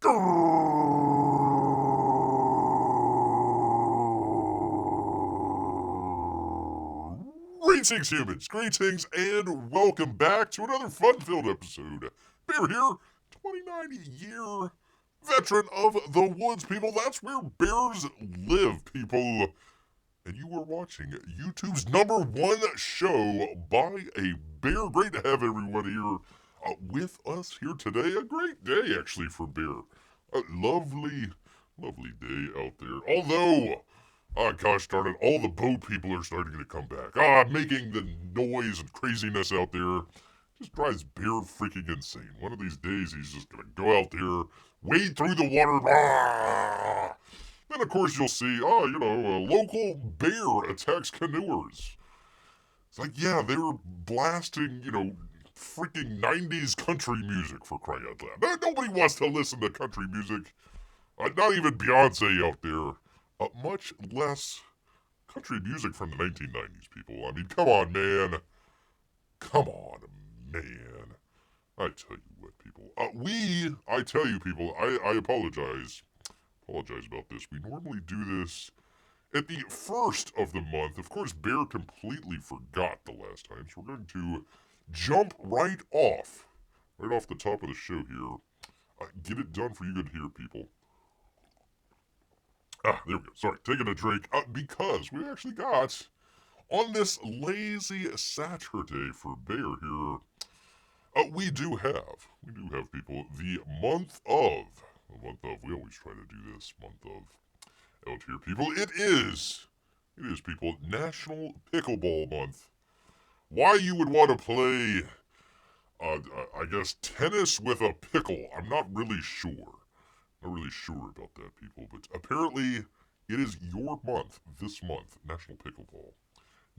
Greetings, humans. Greetings, and welcome back to another fun-filled episode. Bear here, 29-year veteran of the woods, people. That's where bears live, people. And you are watching YouTube's #1 show by a bear. Great to have everyone here with us here today. A great day, actually, for bear. A lovely day out there. Although, gosh darn it, all the boat people are starting to come back. Making the noise and craziness out there just drives bear freaking insane. One of these days, he's just gonna go out there, wade through the water. Then, of course, you'll see, a local bear attacks canoers. It's like, yeah, they were blasting, freaking 90s country music, for crying out loud. Nobody wants to listen to country music. Not even Beyonce out there. Much less country music from the 1990s, people. I mean, come on, man. I tell you what, people. I tell you, people, I apologize. Apologize about this. We normally do this at the first of the month. Of course, Bear completely forgot the last time, so we're going to jump right off the top of the show here. Get it done for you good here, people. There we go. Sorry, taking a drink. Because we actually got, on this lazy Saturday for Bear here, we do have, people, the month of, we always try to do this, month of, out here, people. It is, people, National Pickleball Month. Why you would want to play, I guess, tennis with a pickle, I'm not really sure. Not really sure about that, people, but apparently it is your month, this month, National Pickleball.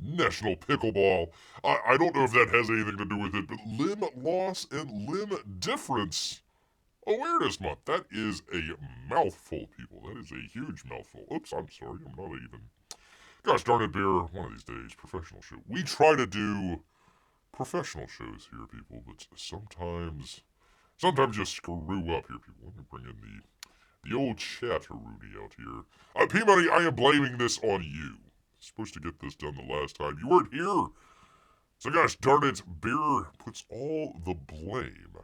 National Pickleball. I don't know if that has anything to do with it, but Limb Loss and Limb Difference Awareness Month. That is a mouthful, people. That is a huge mouthful. Oops, I'm sorry. I'm not even... Gosh darn it, Bear. One of these days, professional show. We try to do professional shows here, people, but sometimes you screw up here, people. Let me bring in the old chat-a-rooney out here. P-Money, I am blaming this on you. Supposed to get this done the last time. You weren't here. So gosh darn it, Bear puts all the blame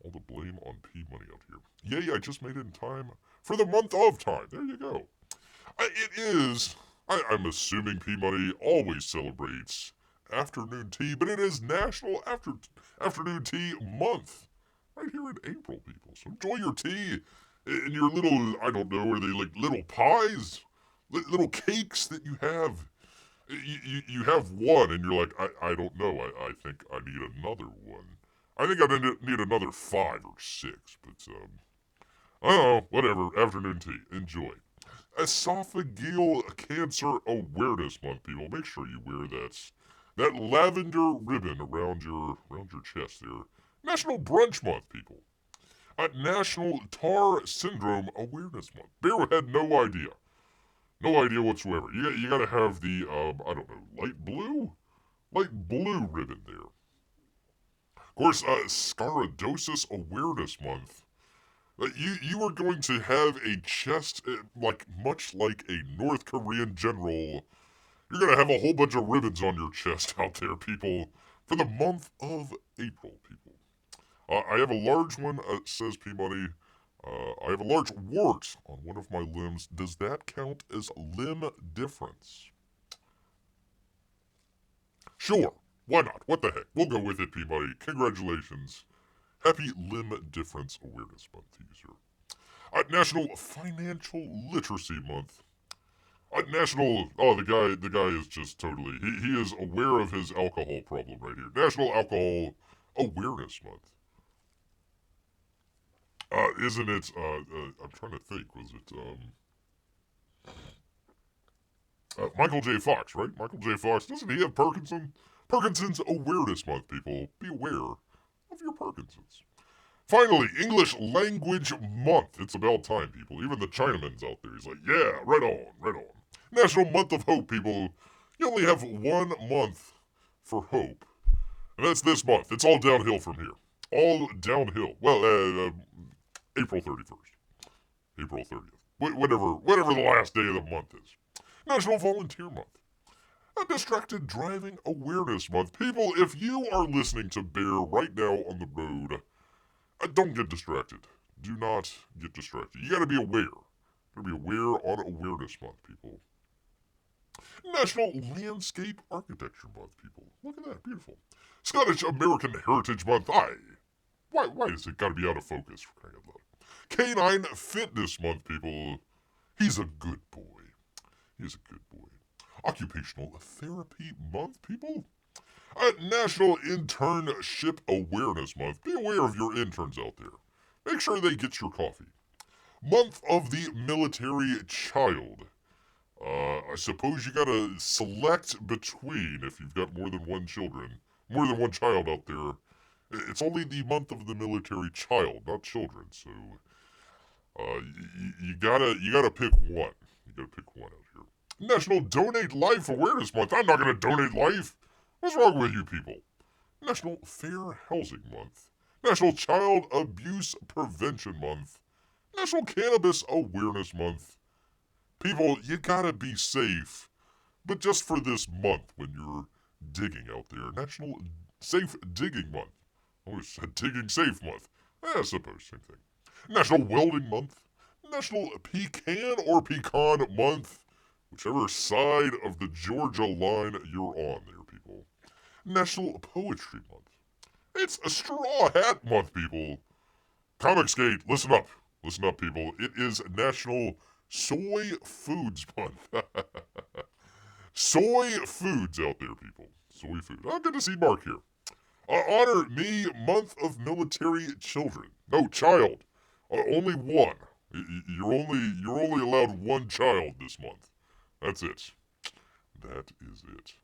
on P-Money out here. Yay, I just made it in time for the month of time. There you go. It is, I'm assuming P-Money always celebrates afternoon tea, but it is National Afternoon Tea Month. Right here in April, people. So enjoy your tea and your little, I don't know, are they like little pies? Little cakes that you have. You have one and you're like, I don't know, I think I need another one. I think I need another 5 or 6, but, I don't know, whatever, afternoon tea, enjoy. Esophageal Cancer Awareness Month, people. Make sure you wear that lavender ribbon around your chest there. National Brunch Month, people. National Tar Syndrome Awareness Month. Bear had no idea. No idea whatsoever. You gotta have the, I don't know, light blue ribbon there. Of course, Sclerosis Awareness Month. You are going to have a chest, much like a North Korean general. You're gonna have a whole bunch of ribbons on your chest out there, people, for the month of April, people. I have a large one, says P-Money. I have a large wart on one of my limbs. Does that count as limb difference? Sure. Why not? What the heck? We'll go with it, P-Money. Congratulations. Happy Limb Difference Awareness Month to you, sir. National Financial Literacy Month. The guy is just totally, he is aware of his alcohol problem right here. National Alcohol Awareness Month. Isn't it, I'm trying to think, was it, Michael J. Fox, right? Michael J. Fox, doesn't he have Parkinson's Awareness Month, people. Be aware of your Parkinson's. Finally, English Language Month. It's about time, people. Even the Chinaman's out there. He's like, yeah, right on. National Month of Hope, people. You only have 1 month for hope. And that's this month. It's all downhill from here. All downhill. Well, April 31st. April 30th. Whatever the last day of the month is. National Volunteer Month. A Distracted Driving Awareness Month. People, if you are listening to Bear right now on the road, don't get distracted. Do not get distracted. You gotta be aware. You gotta be aware on Awareness Month, people. National Landscape Architecture Month, people. Look at that, beautiful. Scottish American Heritage Month. Why is it gotta be out of focus, for crying out loud? Canine Fitness Month, people. He's a good boy. He's a good boy. Occupational Therapy Month, people. National Internship Awareness Month. Be aware of your interns out there. Make sure they get your coffee. Month of the Military Child. I suppose you gotta select between if you've got more than one child out there. It's only the month of the military child, not children, so you gotta pick one. You gotta pick one out here. National Donate Life Awareness Month. I'm not gonna donate life. What's wrong with you people? National Fair Housing Month. National Child Abuse Prevention Month. National Cannabis Awareness Month. People, you gotta be safe, but just for this month when you're digging out there. National Safe Digging Month. Oh, it's a Digging Safe Month. I suppose, same thing. National Welding Month. National Pecan or Pecan Month. Whichever side of the Georgia line you're on there, people. National Poetry Month. It's a Straw Hat Month, people. Comicsgate, listen up. Listen up, people. It is National Soy Foods Month. Soy foods out there, people. Soy food. Oh, good to see Marc here. Honor Me Month of Military Children. No, child. Only one. You're only allowed one child this month. That's it. That is it.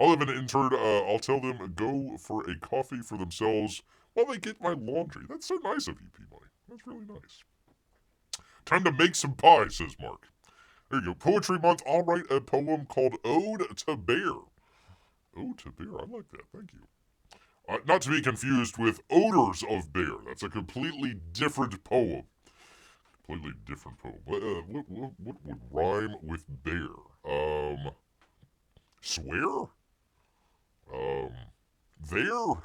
I'll have an intern, I'll tell them go for a coffee for themselves while they get my laundry. That's so nice of you, P-Money. That's really nice. Time to make some pie, says Marc. There you go. Poetry Month, I'll write a poem called Ode to Bear. Ode to Bear, I like that, thank you. Not to be confused with Odors of Bear. That's a completely different poem. Completely different poem. What would rhyme with bear? Swear? There?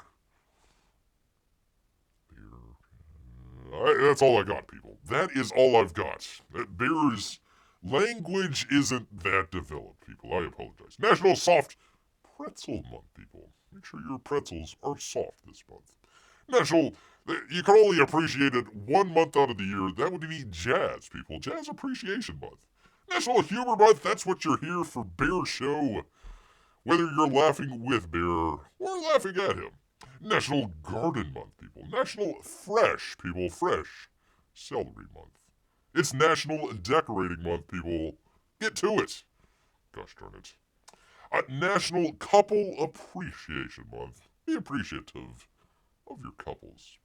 That's all I got, people. That is all I've got. Bear's language isn't that developed, people. I apologize. National Soft Pretzel Month, people. Make sure your pretzels are soft this month. National, you can only appreciate it 1 month out of the year. That would be Jazz, people. Jazz Appreciation Month. National Humor Month, that's what you're here for Bear Show. Whether you're laughing with Bear or laughing at him. National Garden Month, people. National Fresh, people. Fresh Celery Month. It's National Decorating Month, people. Get to it. Gosh darn it. National Couple Appreciation Month. Be appreciative of your couples.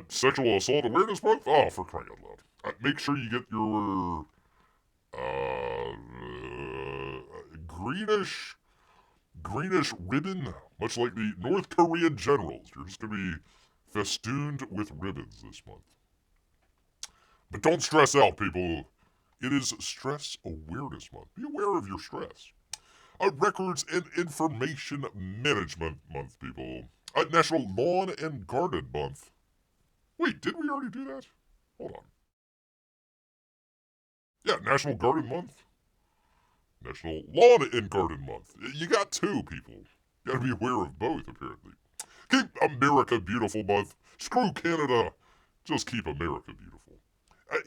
Sexual Assault Awareness Month. Oh, for crying out loud. Make sure you get your greenish ribbon, much like the North Korean generals. You're just going to be festooned with ribbons this month. But don't stress out, people. It is Stress Awareness Month. Be aware of your stress. Records and Information Management Month, people. National Lawn and Garden Month. Wait, did we already do that? Hold on. Yeah, National Garden Month. National Lawn and Garden Month. You got two, people. You gotta be aware of both, apparently. Keep America Beautiful Month. Screw Canada. Just keep America beautiful.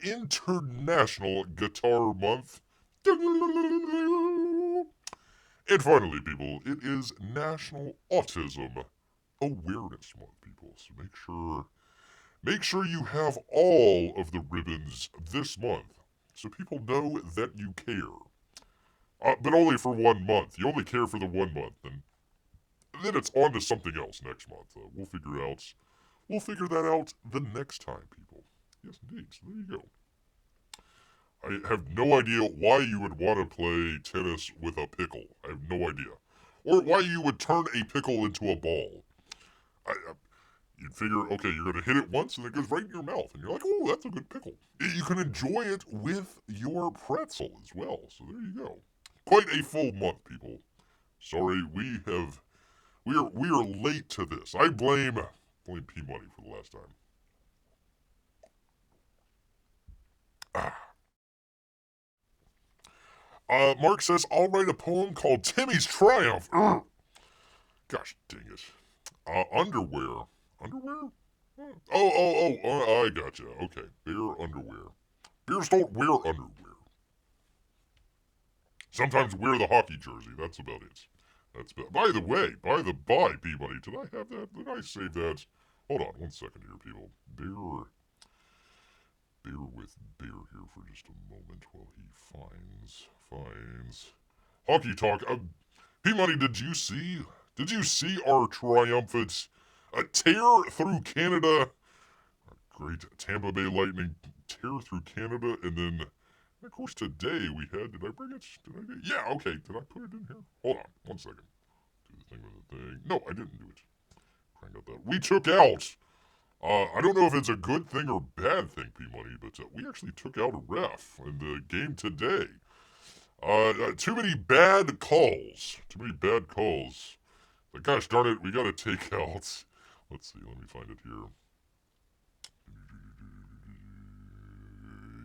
International Guitar Month. And finally, people, it is National Autism Awareness Month, people. So make sure you have all of the ribbons this month so people know that you care. But only for 1 month. You only care for the 1 month, and then it's on to something else next month. We'll figure that out the next time, people. Yes, indeed. So there you go. I have no idea why you would want to play tennis with a pickle. I have no idea. Or why you would turn a pickle into a ball. you'd figure, okay, you're going to hit it once and it goes right in your mouth. And you're like, oh, that's a good pickle. You can enjoy it with your pretzel as well. So there you go. Quite a full month, people. Sorry, we are late to this. I blame P Money for the last time. Marc says, I'll write a poem called Timmy's Triumph. Urgh. Gosh dang it. Underwear. Underwear? I gotcha. Okay. Bear underwear. Bears don't wear underwear. Sometimes wear the hockey jersey. That's about it. By the way, Peabody, did I have that? Did I save that? Hold on 1 second here, people. Bear with Bear here for just a moment while he finds hockey talk. Peabody, did you see our triumphant tear through Canada? Great Tampa Bay Lightning tear through Canada, and then, of course, today we had. Did I bring it? Yeah, okay. Did I put it in here? Hold on 1 second. Do the thing with the thing. No, I didn't do it. Crank out that. We took out. I don't know if it's a good thing or bad thing, P-Money, but we actually took out a ref in the game today. Too many bad calls. But gosh darn it, we gotta take out. Let's see, let me find it here.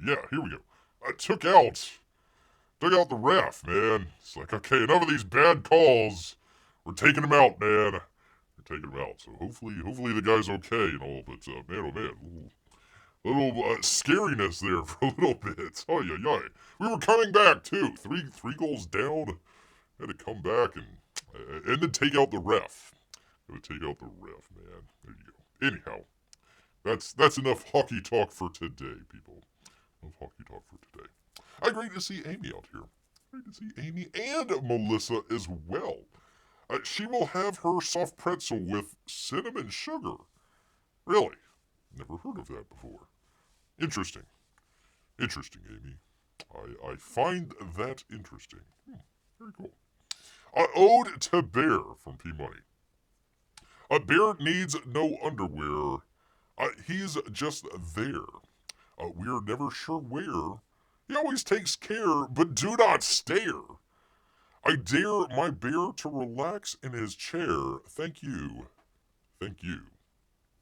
Yeah, here we go. I took out the ref, man. It's like, okay, enough of these bad calls. We're taking them out, man. We're taking them out. So hopefully the guy's okay and all. But man, oh man, little scariness there for a little bit. Oh yeah. We were coming back too. Three goals down. Had to come back and then take out the ref. Gotta take out the ref, man. There you go. Anyhow, that's enough hockey talk for today, people. Enough hockey talk for today. Great to see Amy out here. Great to see Amy and Melissa as well. She will have her soft pretzel with cinnamon sugar. Really? Never heard of that before. Interesting. Interesting, Amy. I find that interesting. Very cool. Ode to Bear from P Money. Bear needs no underwear. He's just there. We are never sure where. He always takes care, but do not stare. I dare my bear to relax in his chair. Thank you.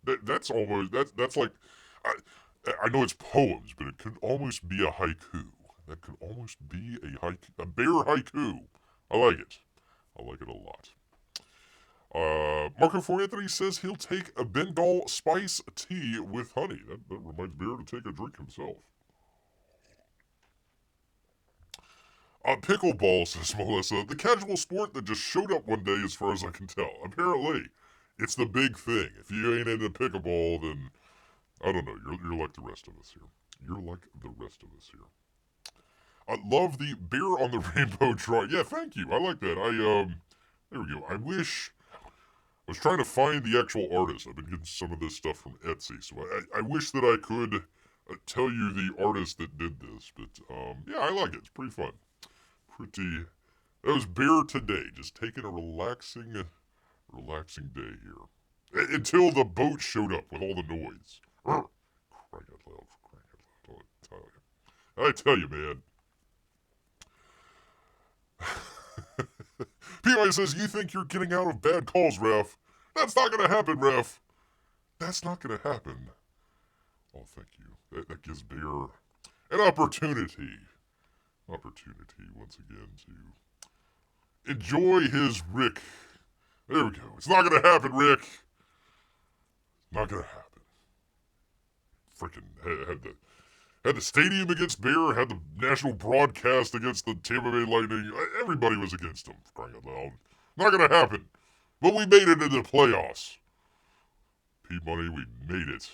That's like, I know it's poems, but it could almost be a haiku. That could almost be a bear haiku. I like it a lot. Marco for Anthony says he'll take a Bengal spice tea with honey. That reminds Bear to take a drink himself. Pickleball, says Melissa, the casual sport that just showed up one day as far as I can tell. Apparently, it's the big thing. If you ain't into pickleball, then, I don't know, you're like the rest of us here. I love the bear on the rainbow drawing. Yeah, thank you. I like that. There we go. I was trying to find the actual artist. I've been getting some of this stuff from Etsy, so I wish that I could tell you the artist that did this, but, yeah, I like it. It's pretty fun. That was Bear today, just taking a relaxing day here. Until the boat showed up with all the noise. Crying out loud. I tell you, man. P.I. says, you think you're getting out of bad calls, ref. That's not going to happen, ref. That's not going to happen. Oh, thank you. That gives Bear an opportunity once again to enjoy his Rick. There we go. It's not going to happen, Rick. Not going to happen. Freaking had the stadium against Bear, had the national broadcast against the Tampa Bay Lightning. Everybody was against him, crying out loud. Not going to happen. But we made it into the playoffs. P-Money, we made it.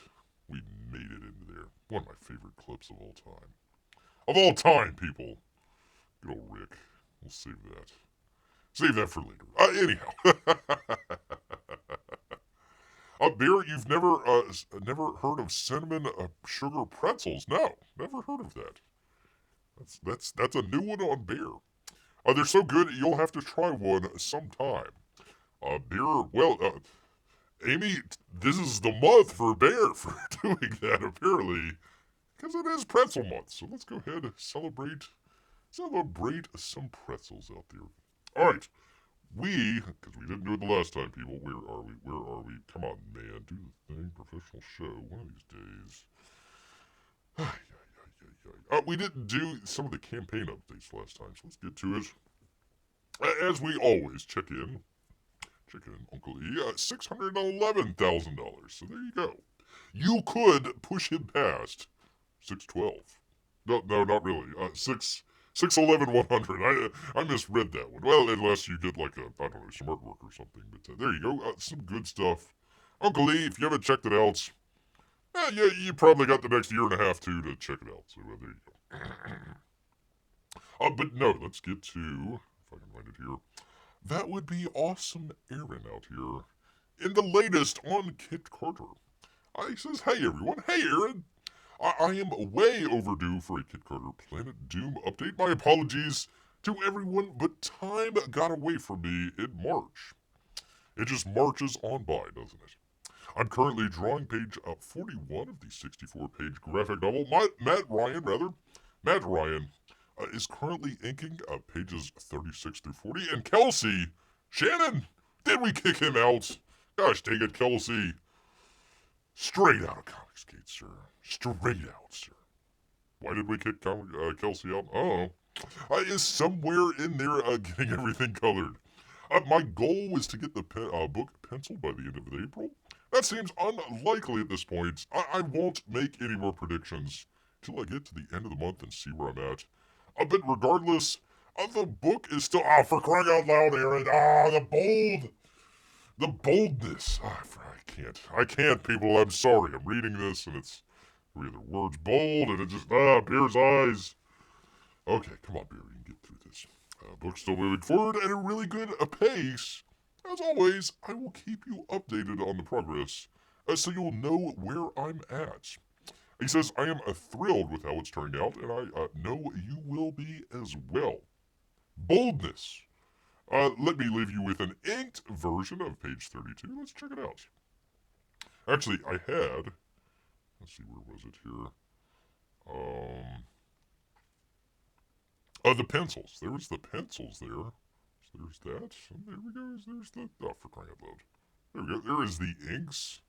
We made it into there. One of my favorite clips of all time. Of all time, people. Good old Rick. We'll save that. Save that for later. Anyhow. Bear, you've never heard of cinnamon sugar pretzels? No, never heard of that. That's a new one on Bear. They're so good, you'll have to try one sometime. Bear, well, Amy, this is the month for Bear for doing that, apparently. Because it is pretzel month, so let's go ahead and celebrate some pretzels out there. Alright, because we didn't do it the last time, people. Where are we? Come on, man, do the thing. Professional show, one of these days. We didn't do some of the campaign updates last time, so let's get to it. As we always, check in, Uncle E, $611,000. So there you go. You could push him past 612. No, not really. 611,100. I misread that one. Well, unless you get like I don't know, some artwork or something. But there you go. Some good stuff. Uncle E, if you haven't checked it out, you probably got the next year and a half too to check it out. So there you go. But no, let's get to, if I can find it here. That would be awesome Aaron out here. In the latest on Kit Carter. He says, hey everyone, hey Aaron. I am way overdue for a Kit Carter Planet Doom update. My apologies to everyone, but time got away from me in March. It just marches on by, doesn't it? I'm currently drawing page 41 of the 64-page graphic novel. Matt Ryan is currently inking pages 36 through 40. And Kelsey, Shannon, did we kick him out? Gosh dang it, Kelsey. Straight out of Comicsgate, sir. Straight out, sir. Why did we kick Kelsey out? Oh. Is somewhere in there getting everything colored. My goal was to get the book penciled by the end of April. That seems unlikely at this point. I won't make any more predictions till I get to the end of the month and see where I'm at. But regardless, the book is still... for crying out loud, Aaron. The boldness. I can't, people. I'm sorry. I'm reading this and it's... the words bold and it just... Bear's eyes. Okay, come on, Bear. You can get through this. Book's still moving forward at a really good pace. As always, I will keep you updated on the progress, so you'll know where I'm at. He says, I am thrilled with how it's turned out, and I know you will be as well. Boldness. Let me leave you with an inked version of page 32. Let's check it out. Actually, I had... Let's see, where was it here? The pencils. There was the pencils there. So there's that. And there we go. There's the... for crying out loud. There we go. There is the inks.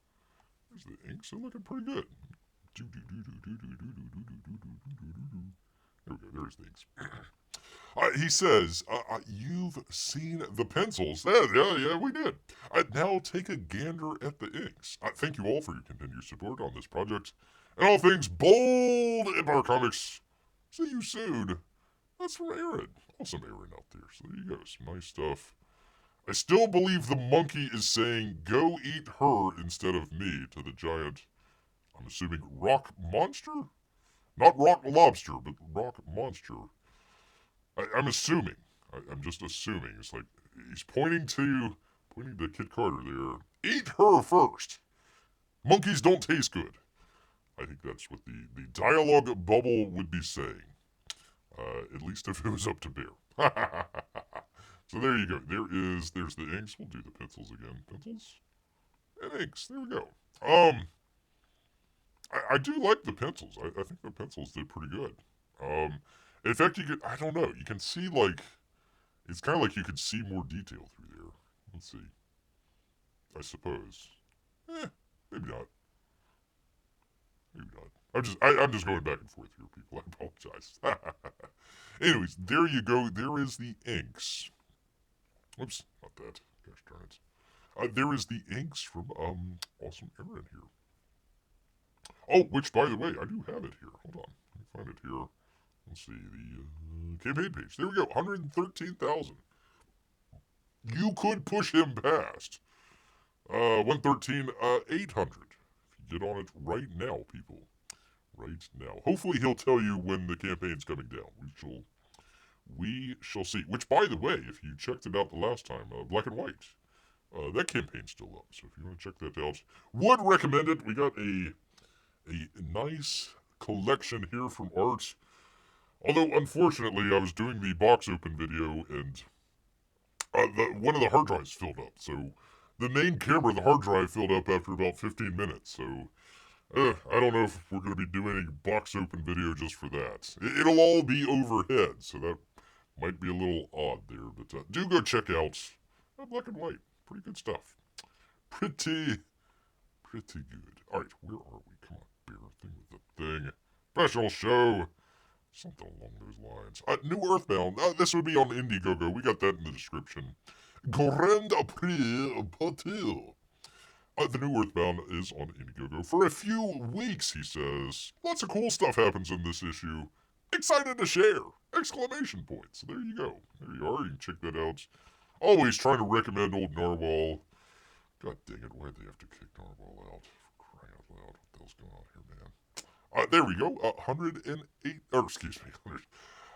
There's the inks. They're looking pretty good. There we go. There's the inks. He says, you've seen the pencils. Yeah, we did. Now take a gander at the inks. Thank you all for your continued support on this project. And all things bold Empire Comics. See you soon. That's from Aaron. Awesome Aaron out there. So there you go. Some nice stuff. I still believe the monkey is saying, go eat her instead of me to the giant, I'm assuming, rock monster? Not rock lobster, but rock monster. I'm assuming. I'm just assuming. It's like, he's pointing to Kit Carter there. Eat her first. Monkeys don't taste good. I think that's what the dialogue bubble would be saying. At least if it was up to Bear. So there you go. There's the inks. We'll do the pencils again. Pencils? And inks. There we go. I do like the pencils. I think the pencils did pretty good. In fact, I don't know, you can see, like, it's kind of like you could see more detail through there. Let's see. I suppose. Maybe not. Maybe not. I'm just going back and forth here, people. I apologize. Anyways, there you go. There is the inks. Oops, not that. Gosh darn it. There is the inks from Awesome Aaron here. Oh, which, by the way, I do have it here. Hold on. Let me find it here. Let's see, the campaign page. There we go, 113,000. You could push him past 113,800. If you get on it right now, people. Right now. Hopefully he'll tell you when the campaign's coming down. We shall see. Which, by the way, if you checked it out the last time, Black and White, that campaign's still up. So if you want to check that out, would recommend it. We got a nice collection here from Art. Although, unfortunately, I was doing the box open video, and one of the hard drives filled up, so the main camera, the hard drive, filled up after about 15 minutes. So I don't know if we're going to be doing a box open video just for that. It'll all be overhead, so that might be a little odd there. But do go check out Black and White. Pretty good stuff. Pretty good. All right, where are we? Come on, bear thing with the thing. Special show. Something along those lines. New Earthbound. This would be on Indiegogo. We got that in the description. Grande Prix Poulton. The New Earthbound is on Indiegogo for a few weeks, he says. Lots of cool stuff happens in this issue. Excited to share! Exclamation point. So there you go. There you are. You can check that out. Always trying to recommend old Narwhal. God dang it, why'd they have to kick Narwhal out? For crying out loud. What the hell's going on here, man? There we go. 108, or excuse me,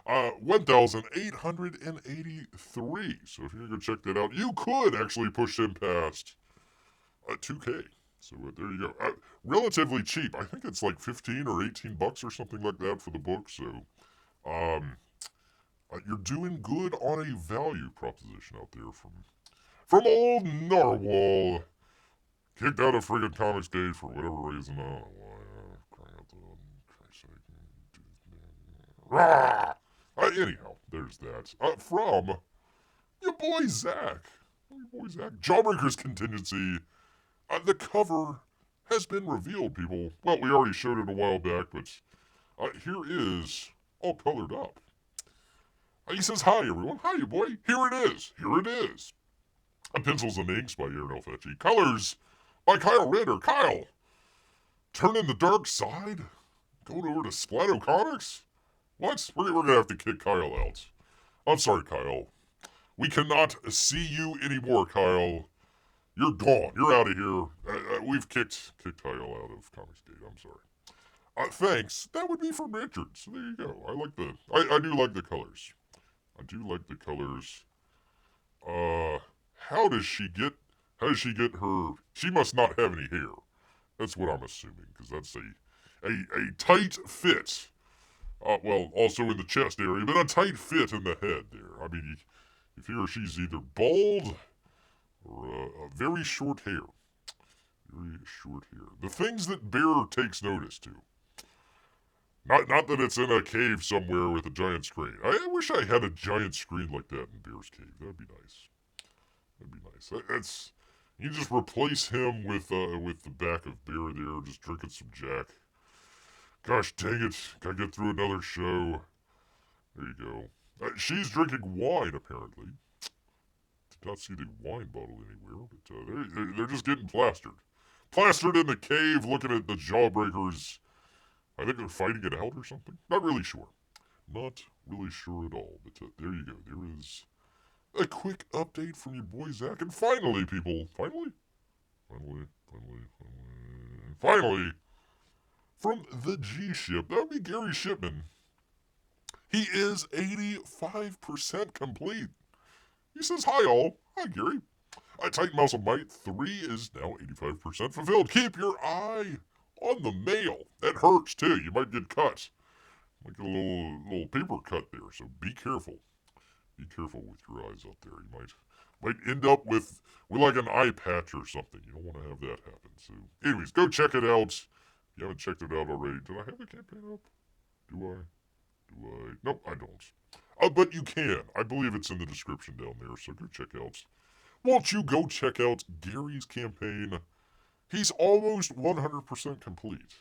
1,883. So if you're going to go check that out, you could actually push him past 2K. So there you go. Relatively cheap. I think it's like 15 or 18 bucks or something like that for the book. So you're doing good on a value proposition out there from old Narwhal. Kicked out of friggin' Comics Gate for whatever reason. I don't know why. Crying out loud. Anyhow, there's that. From your boy Zach. Jawbreakers Contingency. The cover has been revealed, people. Well, we already showed it a while back, but here is all colored up. He says, hi, everyone. Hi, you boy. Here it is. Pencils and Inks by Aaron Elfetchy. Colors by Kyle Ritter. Kyle, turning the dark side? Going over to Splatto Comics? What? We're going to have to kick Kyle out. I'm sorry, Kyle. We cannot see you anymore, Kyle. You're gone. You're out of here. We've kicked Kyle out of Comics Gate. I'm sorry. Thanks. That would be from Richard. So there you go. I do like the colors. How does she get her? She must not have any hair. That's what I'm assuming, because that's a tight fit. Well, also in the chest area, but a tight fit in the head there. I mean, if he or she's either bald or very short hair. The things that Bear takes notice to. Not that it's in a cave somewhere with a giant screen. I wish I had a giant screen like that in Bear's cave. That'd be nice. That's you just replace him with the back of Bear there, just drinking some Jack. Gosh dang it! Gotta get through another show. There you go. She's drinking wine apparently. Did not see the wine bottle anywhere, but they're just getting plastered. Plastered in the cave, looking at the Jawbreakers. I think they're fighting it out or something. Not really sure at all. But there you go. There is a quick update from your boy Zach. And finally, people. Finally, from the G ship. That would be Gary Shipman. He is 85% complete. He says, hi all. Hi, Gary. Titan Mouse of Might 3 is now 85% fulfilled. Keep your eye on the mail. That hurts, too. You might get cut. Might get a little paper cut there, so be careful. Be careful with your eyes out there. You might end up with like an eye patch or something. You don't want to have that happen. So, anyways, go check it out. If you haven't checked it out already, did I have the campaign up? Do I? Nope, I don't. But you can. I believe it's in the description down there, so go check out. Won't you go check out Gary's campaign? He's almost 100% complete.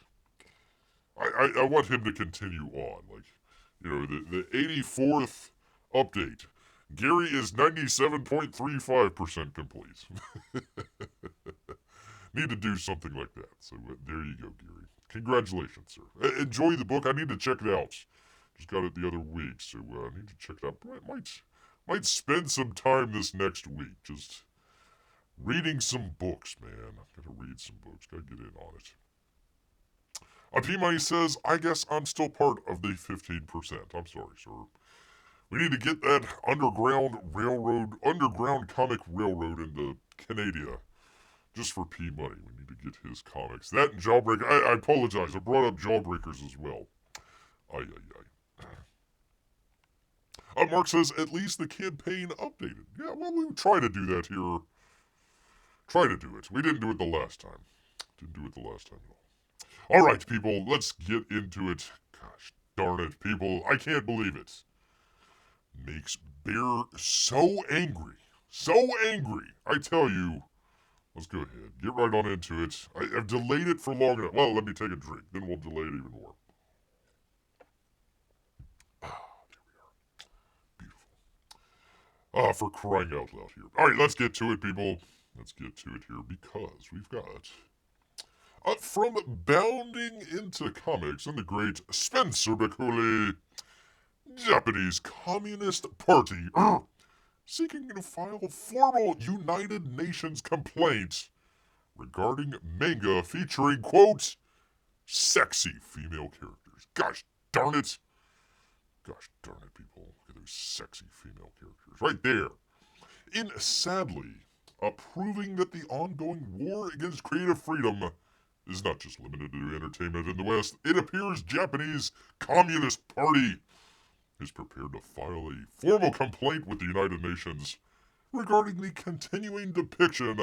I want him to continue on. Like, the 84th update. Gary is 97.35% complete. Need to do something like that. So there you go, Gary. Congratulations, sir. Enjoy the book. I need to check it out. Just got it the other week, so I need to check it out. Might spend some time this next week just reading some books, man. Gotta read some books. Gotta get in on it. P-Money says, I guess I'm still part of the 15%. I'm sorry, sir. We need to get that underground comic railroad into Canada. Just for P-Money. We need to get his comics. That and Jawbreakers. I apologize. I brought up Jawbreakers as well. Marc says, at least the campaign updated. Yeah, well, we try to do that here. Try to do it. We didn't do it the last time. Didn't do it the last time at all. Alright, people, let's get into it. Gosh darn it, people. I can't believe it. Makes Bear so angry. So angry. I tell you. Let's go ahead. Get right on into it. I've delayed it for long enough. Well, let me take a drink. Then we'll delay it even more. Ah, there we are. Beautiful. Ah, for crying out loud here. Alright, let's get to it, people. Let's get to it here because we've got... from bounding into comics and the great Spencer Bakuli, Japanese Communist Party, seeking to file formal United Nations complaint regarding manga featuring, quote, sexy female characters. Gosh darn it. Gosh darn it, people. Look at those sexy female characters. Right there. In sadly, proving that the ongoing war against creative freedom is not just limited to entertainment in the West. It appears Japanese Communist Party is prepared to file a formal complaint with the United Nations regarding the continuing depiction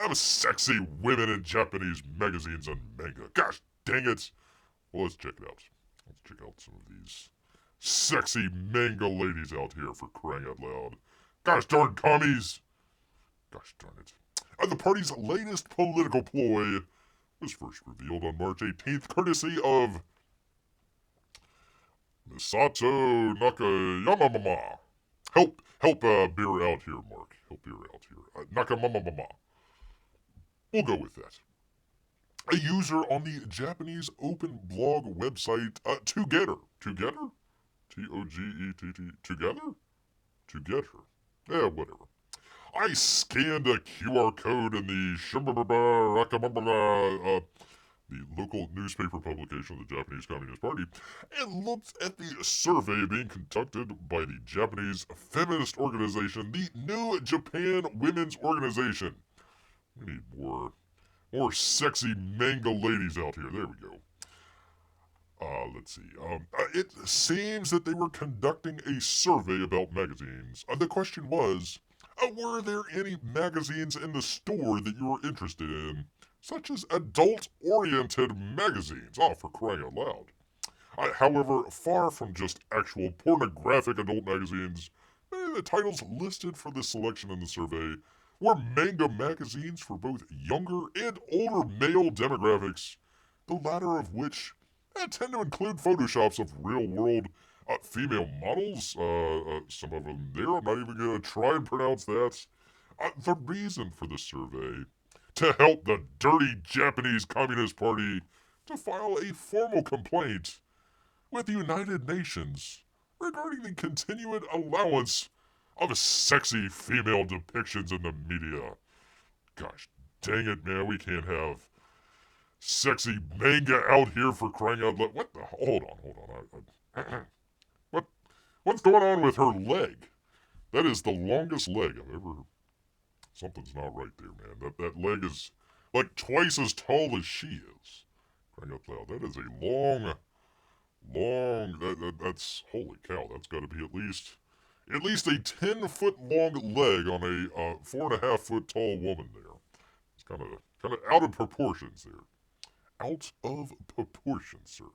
of sexy women in Japanese magazines and manga. Gosh dang it. Well, let's check it out. Let's check out some of these sexy manga ladies out here, for crying out loud. Gosh darn commies. Gosh darn it. The party's latest political ploy was first revealed on March 18th, courtesy of Misato Nakayamamama. Help Beer out here, Marc. Help Beer out here. Nakamamamama. We'll go with that. A user on the Japanese open blog website Together. Together? T-O-G-E-T-T. Together? Together. Yeah, whatever. I scanned a QR code in the the local newspaper publication of the Japanese Communist Party, and looked at the survey being conducted by the Japanese feminist organization, the New Japan Women's Organization. We need more sexy manga ladies out here. There we go. Let's see. It seems that they were conducting a survey about magazines. The question was, were there any magazines in the store that you were interested in, such as adult-oriented magazines? Oh, for crying out loud. However, far from just actual pornographic adult magazines, the titles listed for this selection in the survey were manga magazines for both younger and older male demographics, the latter of which tend to include photoshops of real-world female models. Some of them there. I'm not even going to try and pronounce that. The reason for the survey: to help the dirty Japanese Communist Party to file a formal complaint with the United Nations regarding the continued allowance of sexy female depictions in the media. Gosh dang it, man. We can't have sexy manga out here, for crying out loud. What the? Hold on. What's going on with her leg? That is the longest leg I've ever... Something's not right there, man. That leg is like twice as tall as she is. Crying out loud. That is a long... That's... Holy cow. That's got to be at least a 10-foot long leg on a 4.5 foot tall woman there. It's kind of out of proportions there. Out of proportion, sir.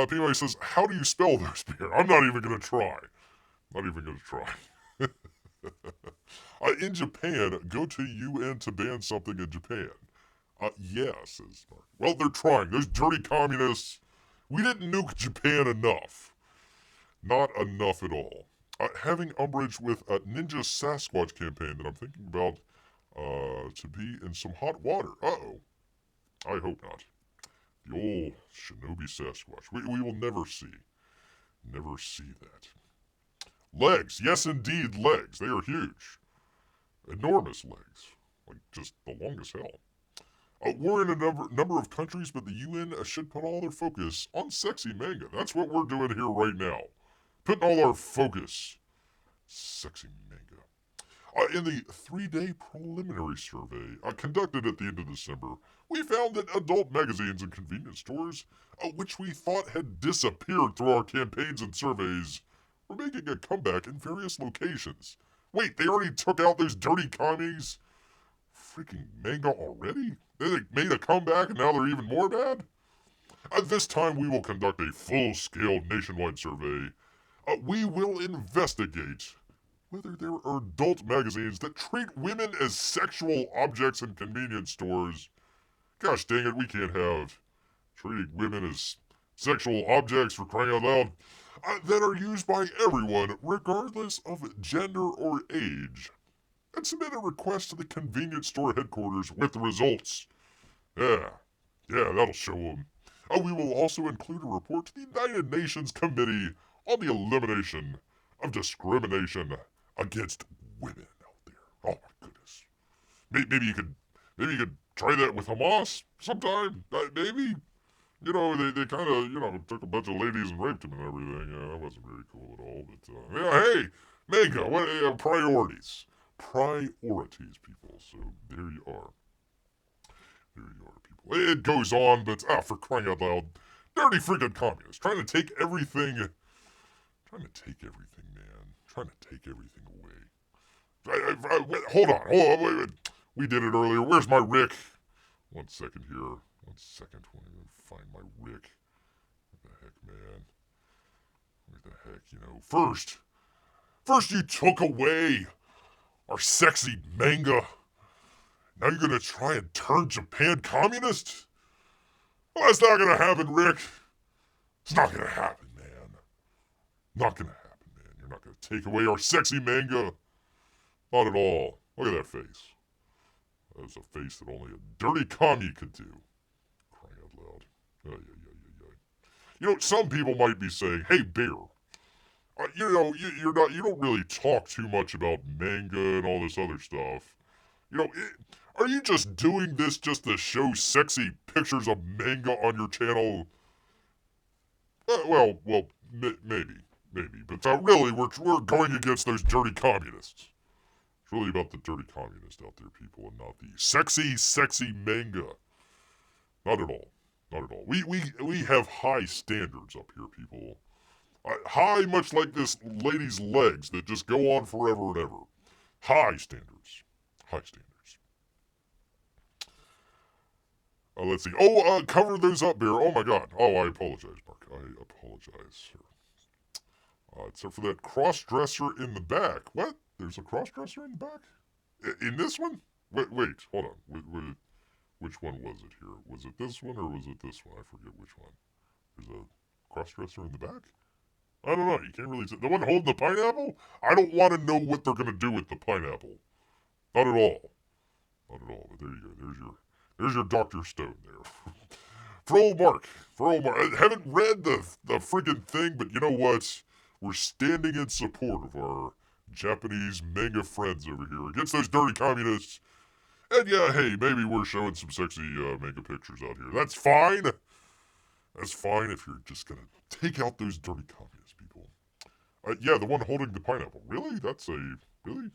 P.Y. says, how do you spell those, Beer? I'm not even going to try. In Japan, go to UN to ban something in Japan. Yeah, says Marc. Well, they're trying. Those dirty communists. We didn't nuke Japan enough. Not enough at all. Having umbrage with a Ninja Sasquatch campaign that I'm thinking about to be in some hot water. Uh-oh. I hope not. The old Shinobi Sasquatch. We will never see. Never see that. Legs. Yes, indeed, legs. They are huge. Enormous legs. Like, just the longest hell. We're in a number of countries, but the UN should put all their focus on sexy manga. That's what we're doing here right now. Putting all our focus. Sexy manga. In the 3-day preliminary survey conducted at the end of December, we found that adult magazines and convenience stores, which we thought had disappeared through our campaigns and surveys, were making a comeback in various locations, Wait, they already took out those dirty commies? Freaking manga already? They made a comeback and now they're even more bad? At this time, we will conduct a full-scale nationwide survey. We will investigate whether there are adult magazines that treat women as sexual objects in convenience stores. Gosh dang it, we can't have treating women as sexual objects, for crying out loud, that are used by everyone, regardless of gender or age. And submit a request to the convenience store headquarters with the results. Yeah, that'll show them. We will also include a report to the United Nations Committee on the Elimination of Discrimination against Women out there. Oh my goodness. Maybe you could try that with Hamas sometime. Maybe. You know, they kind of, took a bunch of ladies and raped them and everything. Yeah, that wasn't very cool at all. But, hey, MANGA, what, priorities. Priorities, people. So, there you are. There you are, people. It goes on, but, for crying out loud, dirty freaking communists. Trying to take everything, man. Trying to take everything away. Hold on. Wait. We did it earlier. Where's my Rick? 1 second here. 1 second. Let me find my Rick. What the heck, man? What the heck, First you took away our sexy manga. Now you're gonna try and turn Japan communist? Well, that's not gonna happen, Rick. It's not gonna happen, man. Not gonna happen, man. You're not gonna take away our sexy manga. Not at all. Look at that face. That's a face that only a dirty commie could do. Crying out loud. Some people might be saying, "Hey, Bear, you don't really talk too much about manga and all this other stuff. Are you just doing this just to show sexy pictures of manga on your channel?" Maybe, but really, we're going against those dirty communists. It's really about the dirty communists out there, people, and not the sexy manga. Not at all. Not at all. We have high standards up here, people. High, much like this lady's legs that just go on forever and ever. High standards. High standards. Let's see. Cover those up, Bear. Oh my god. Oh, I apologize, Marc. I apologize, sir. Except for that cross-dresser in the back. What? There's a cross-dresser in the back? In this one? Wait, hold on. Which one was it here? Was it this one or was it this one? I forget which one. There's a cross-dresser in the back? I don't know. You can't really see. The one holding the pineapple? I don't want to know what they're going to do with the pineapple. Not at all. Not at all. But there you go. There's your Dr. Stone there. For old Marc. I haven't read the freaking thing, but you know what? We're standing in support of our Japanese manga friends over here against those dirty communists. And yeah, hey, maybe we're showing some sexy manga pictures out here. That's fine. That's fine if you're just gonna take out those dirty communist people. Yeah, the one holding the pineapple. Really? Really?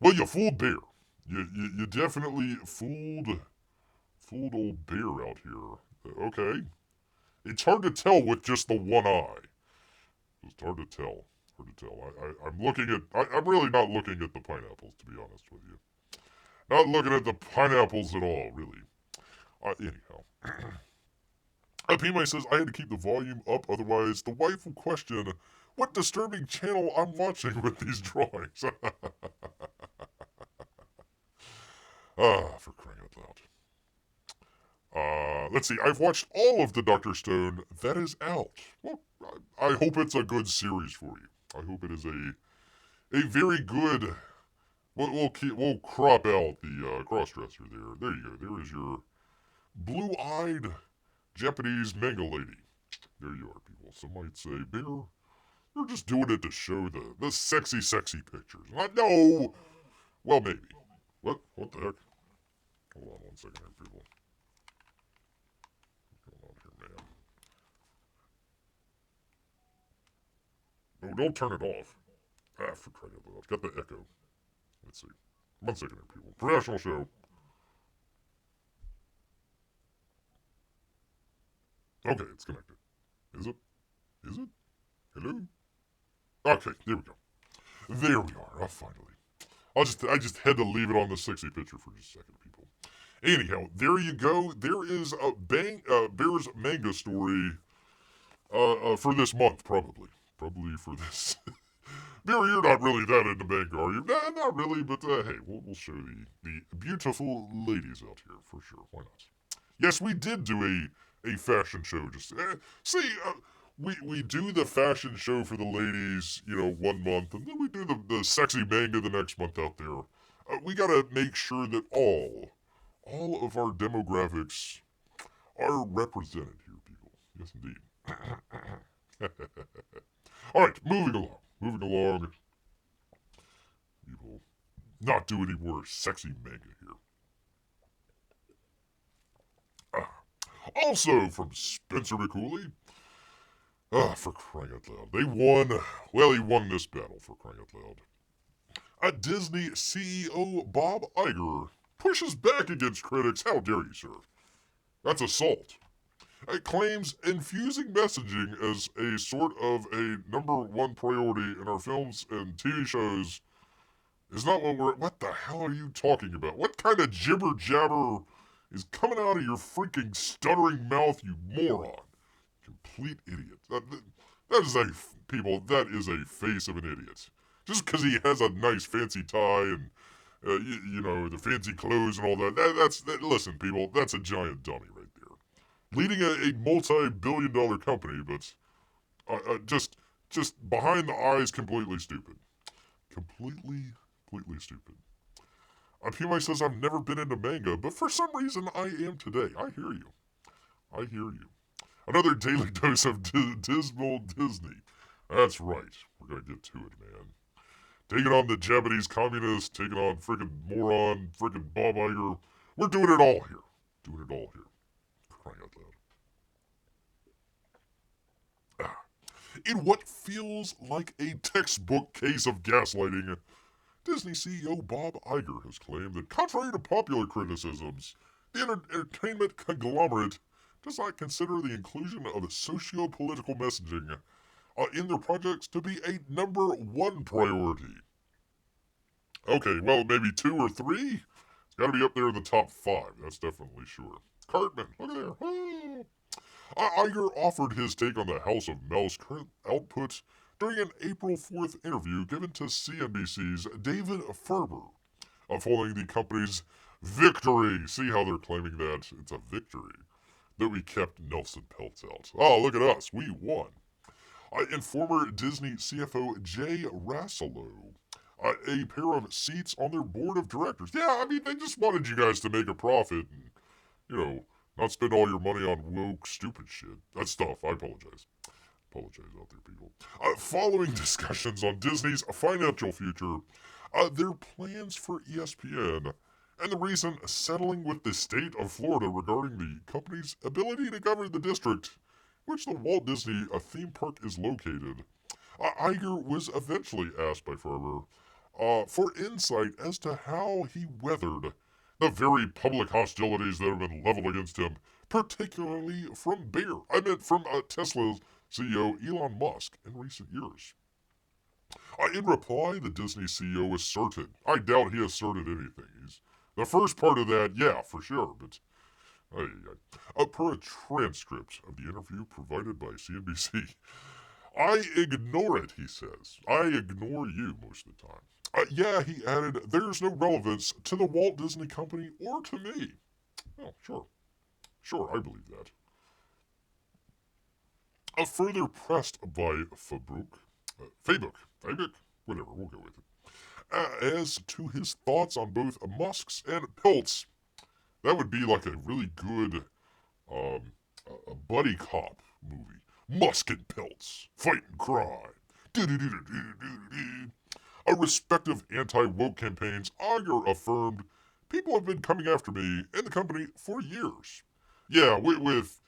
Well, you fooled Bear. You definitely fooled old Bear out here. Okay. It's hard to tell with just the one eye. It's hard to tell. I'm really not looking at the pineapples, to be honest with you. Not looking at the pineapples at all, really. Anyhow. P-May says, I had to keep the volume up, otherwise the wife will question what disturbing channel I'm watching with these drawings. For crying out loud. Let's see, I've watched all of the Dr. Stone that is out. Well, I hope it's a good series for you. I hope it is a very good... We'll crop out the crossdresser there. There you go. There is your blue-eyed Japanese manga lady. There you are, people. Some might say, Bear, you're just doing it to show the sexy pictures. No! Well, maybe. What the heck? Hold on 1 second here, people. What's going on here, man? No, don't turn it off. For crying out loud. Got the echo. Let's see. 1 second here, people. Professional show. Okay, it's connected. Is it? Hello? Okay, there we go. There we are. Finally. I just had to leave it on the sexy picture for just a second, people. Anyhow, there you go. There is a Bear's manga story for this month, probably. Probably for this. Bear, you're not really that into manga, are you? Nah, not really, but hey, we'll show the beautiful ladies out here for sure. Why not? Yes, we did do a fashion show. Just we do the fashion show for the ladies, 1 month, and then we do the sexy manga the next month out there. We gotta make sure that all of our demographics are represented here, people. Yes, indeed. All right, moving along. We will not do any more sexy manga here. Also from Spencer McCooley. For crying out loud. They won. Well, he won this battle, for crying out loud. Disney CEO Bob Iger pushes back against critics. How dare you, sir? That's assault. It claims infusing messaging as a sort of a #1 priority in our films and TV shows is not what the hell are you talking about? What kind of jibber jabber is coming out of your freaking stuttering mouth, you moron? Complete idiot. That is a face of an idiot. Just because he has a nice fancy tie and, the fancy clothes and all that, listen, people, that's a giant dummy right there. Leading a multi-billion-dollar company, but just behind the eyes, completely stupid. Completely stupid. PMI says, I've never been into manga, but for some reason I am today. I hear you. Another daily dose of dismal Disney. That's right. We're going to get to it, man. Taking on the Japanese communists, taking on freaking moron, freaking Bob Iger. We're doing it all here. Crying out loud. In what feels like a textbook case of gaslighting, Disney CEO Bob Iger has claimed that, contrary to popular criticisms, the entertainment conglomerate does not consider the inclusion of socio-political messaging in their projects to be a #1 priority. Okay, well, maybe 2 or 3? It's got to be up there in the top 5, that's definitely sure. Cartman, look at there. Oh. Iger offered his take on the House of Mouse current output during an April 4th interview given to CNBC's David Ferber, following the company's victory. See how they're claiming that it's a victory, that we kept Nelson Peltz out. Oh, look at us, we won. And former Disney CFO Jay Rassolo, a pair of seats on their board of directors. Yeah, I mean, they just wanted you guys to make a profit and, not spend all your money on woke, stupid shit. That's stuff. I apologize. Apologize out there, people. Following discussions on Disney's financial future, their plans for ESPN, and the recent settling with the state of Florida regarding the company's ability to govern the district which the Walt Disney theme park is located, Iger was eventually asked by Ferber for insight as to how he weathered the very public hostilities that have been leveled against him, particularly from Tesla's CEO Elon Musk in recent years. In reply, the Disney CEO asserted, I doubt he asserted anything. The first part of that, yeah, for sure, but per a transcript of the interview provided by CNBC, I ignore it, he says. I ignore you most of the time. Yeah, he added, there's no relevance to the Walt Disney Company or to me. Oh, sure. Sure, I believe that. Further pressed by Facebook, whatever, we'll go with it. As to his thoughts on both Musk's and Peltz, that would be like a really good a buddy cop movie. Musk and Peltz, fighting crime. A respective anti-woke campaigns, Iger affirmed, people have been coming after me and the company for years. Yeah, with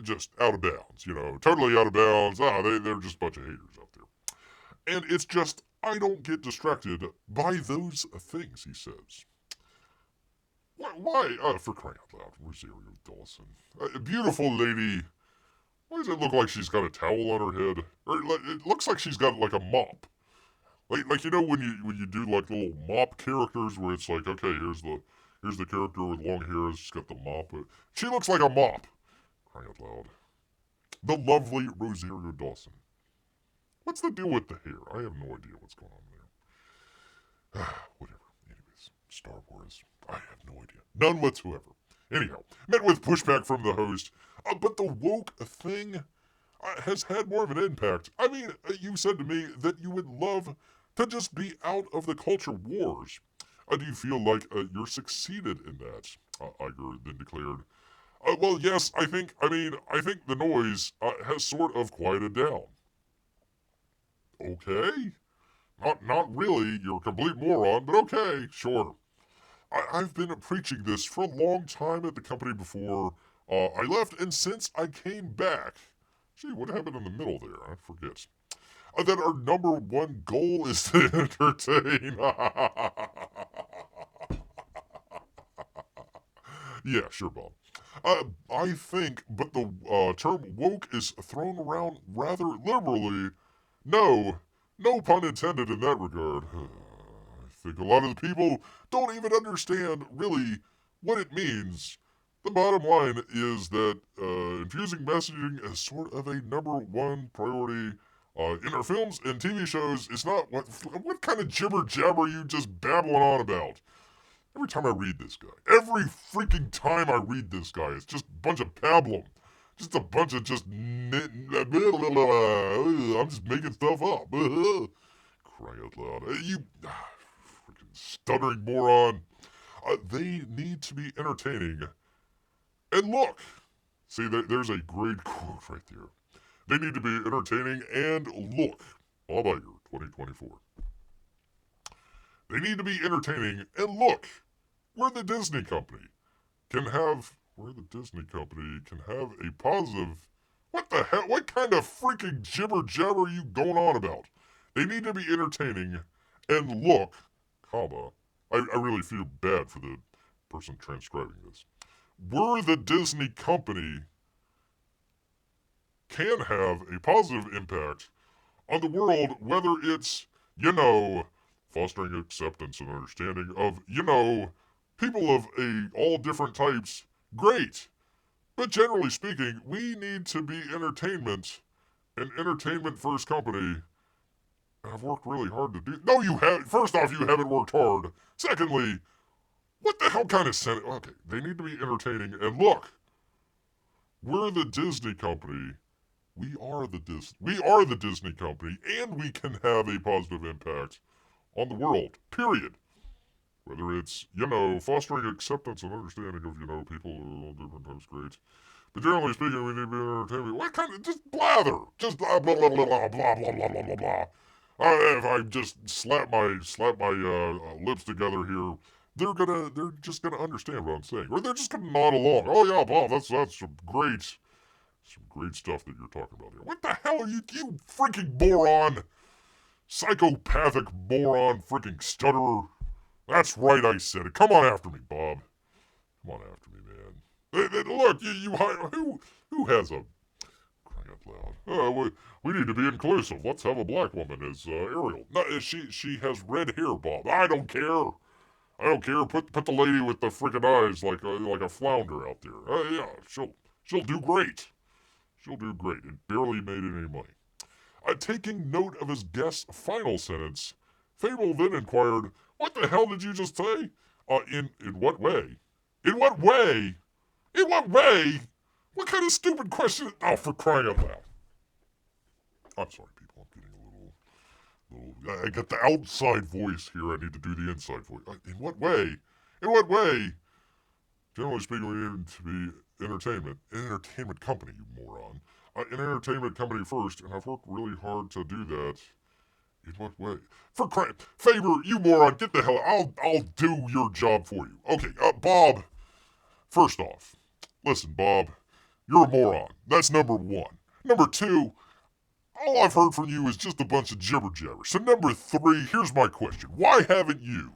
just out of bounds, totally out of bounds. They're just a bunch of haters out there. And it's just, I don't get distracted by those things, he says. Why? For crying out loud, Rosario Dawson. A beautiful lady. Why does it look like she's got a towel on her head? Or it looks like she's got like a mop. Like you know when you do like little mop characters where it's like, okay, here's the character with long hair, she's got the mop. She looks like a mop. Crying out loud. The lovely Rosario Dawson. What's the deal with the hair? I have no idea what's going on there. Whatever. Anyways, Star Wars. I have no idea. None whatsoever. Anyhow, met with pushback from the host. But the woke thing has had more of an impact. I mean, you said to me that you would love to just be out of the culture wars. Do you feel like you're succeeded in that? Iger then declared. Well, yes, I think the noise has sort of quieted down. Okay. Not really, you're a complete moron, but okay, sure. I've been preaching this for a long time at the company before I left, and since I came back. Gee, what happened in the middle there? I forget. That our number one goal is to entertain. Yeah, sure, Bob. I think, but the term woke is thrown around rather liberally. No pun intended in that regard. I think a lot of the people don't even understand really what it means. The bottom line is that infusing messaging is sort of a number one priority in our films and TV shows. It's not what kind of jibber jabber are you just babbling on about? Every time I read this guy, every freaking time I read this guy, it's just a bunch of pablum. Just a bunch of just I'm just making stuff up. Cry out loud. You freaking stuttering moron. They need to be entertaining. And look, see, there's a great quote right there. They need to be entertaining and look. Bob Iger, 2024. They need to be entertaining and look. We're the Disney company. We're the Disney company can have a positive. What the hell? What kind of freaking jibber jabber are you going on about? They need to be entertaining and look, comma. I really feel bad for the person transcribing this. We're the Disney company can have a positive impact on the world, whether it's, fostering acceptance and understanding of, people of all different types. Great. But generally speaking, we need to be entertainment, an entertainment first company. I've worked really hard to do. No, you haven't. First off, you haven't worked hard. Secondly, what the hell kind of sentence? Okay, they need to be entertaining. And look, we're the Disney company. We are the Disney company, and we can have a positive impact on the world. Period. Whether it's, fostering acceptance and understanding of, people of all different types, great. But generally speaking, we need to be entertainment. What kind of, just blather. Just blah, blah, blah, blah, blah, blah, blah, blah, blah, blah. If I just slap my lips together here, they're just gonna understand what I'm saying. Or they're just gonna nod along. Oh yeah, Bob, that's some great stuff that you're talking about here. What the hell are you freaking moron? Psychopathic moron, freaking stutterer. That's right, I said it. Come on after me, Bob. Come on after me, man. Look, you hire who has a crying out loud. We need to be inclusive. Let's have a black woman as Ariel. No, she has red hair, Bob. I don't care. I don't care. Put the lady with the freaking eyes like a flounder out there. Yeah, she'll do great. She'll do great. It barely made any money. Taking note of his guest's final sentence, Fable then inquired, "What the hell did you just say? In what way? In what way? In what way? What kind of stupid question? Oh, for crying out loud!" I'm sorry, people. I'm getting a little. I got the outside voice here. I need to do the inside voice. In what way? In what way? Generally speaking, we need to be entertainment. An entertainment company, you moron. An entertainment company first, and I've worked really hard to do that. In what way? For crying, Faber, you moron, get the hell out. I'll do your job for you. Okay, Bob, first off, listen, Bob, you're a moron. That's number one. Number two, all I've heard from you is just a bunch of jibber jabber. So number three, here's my question. Why haven't you,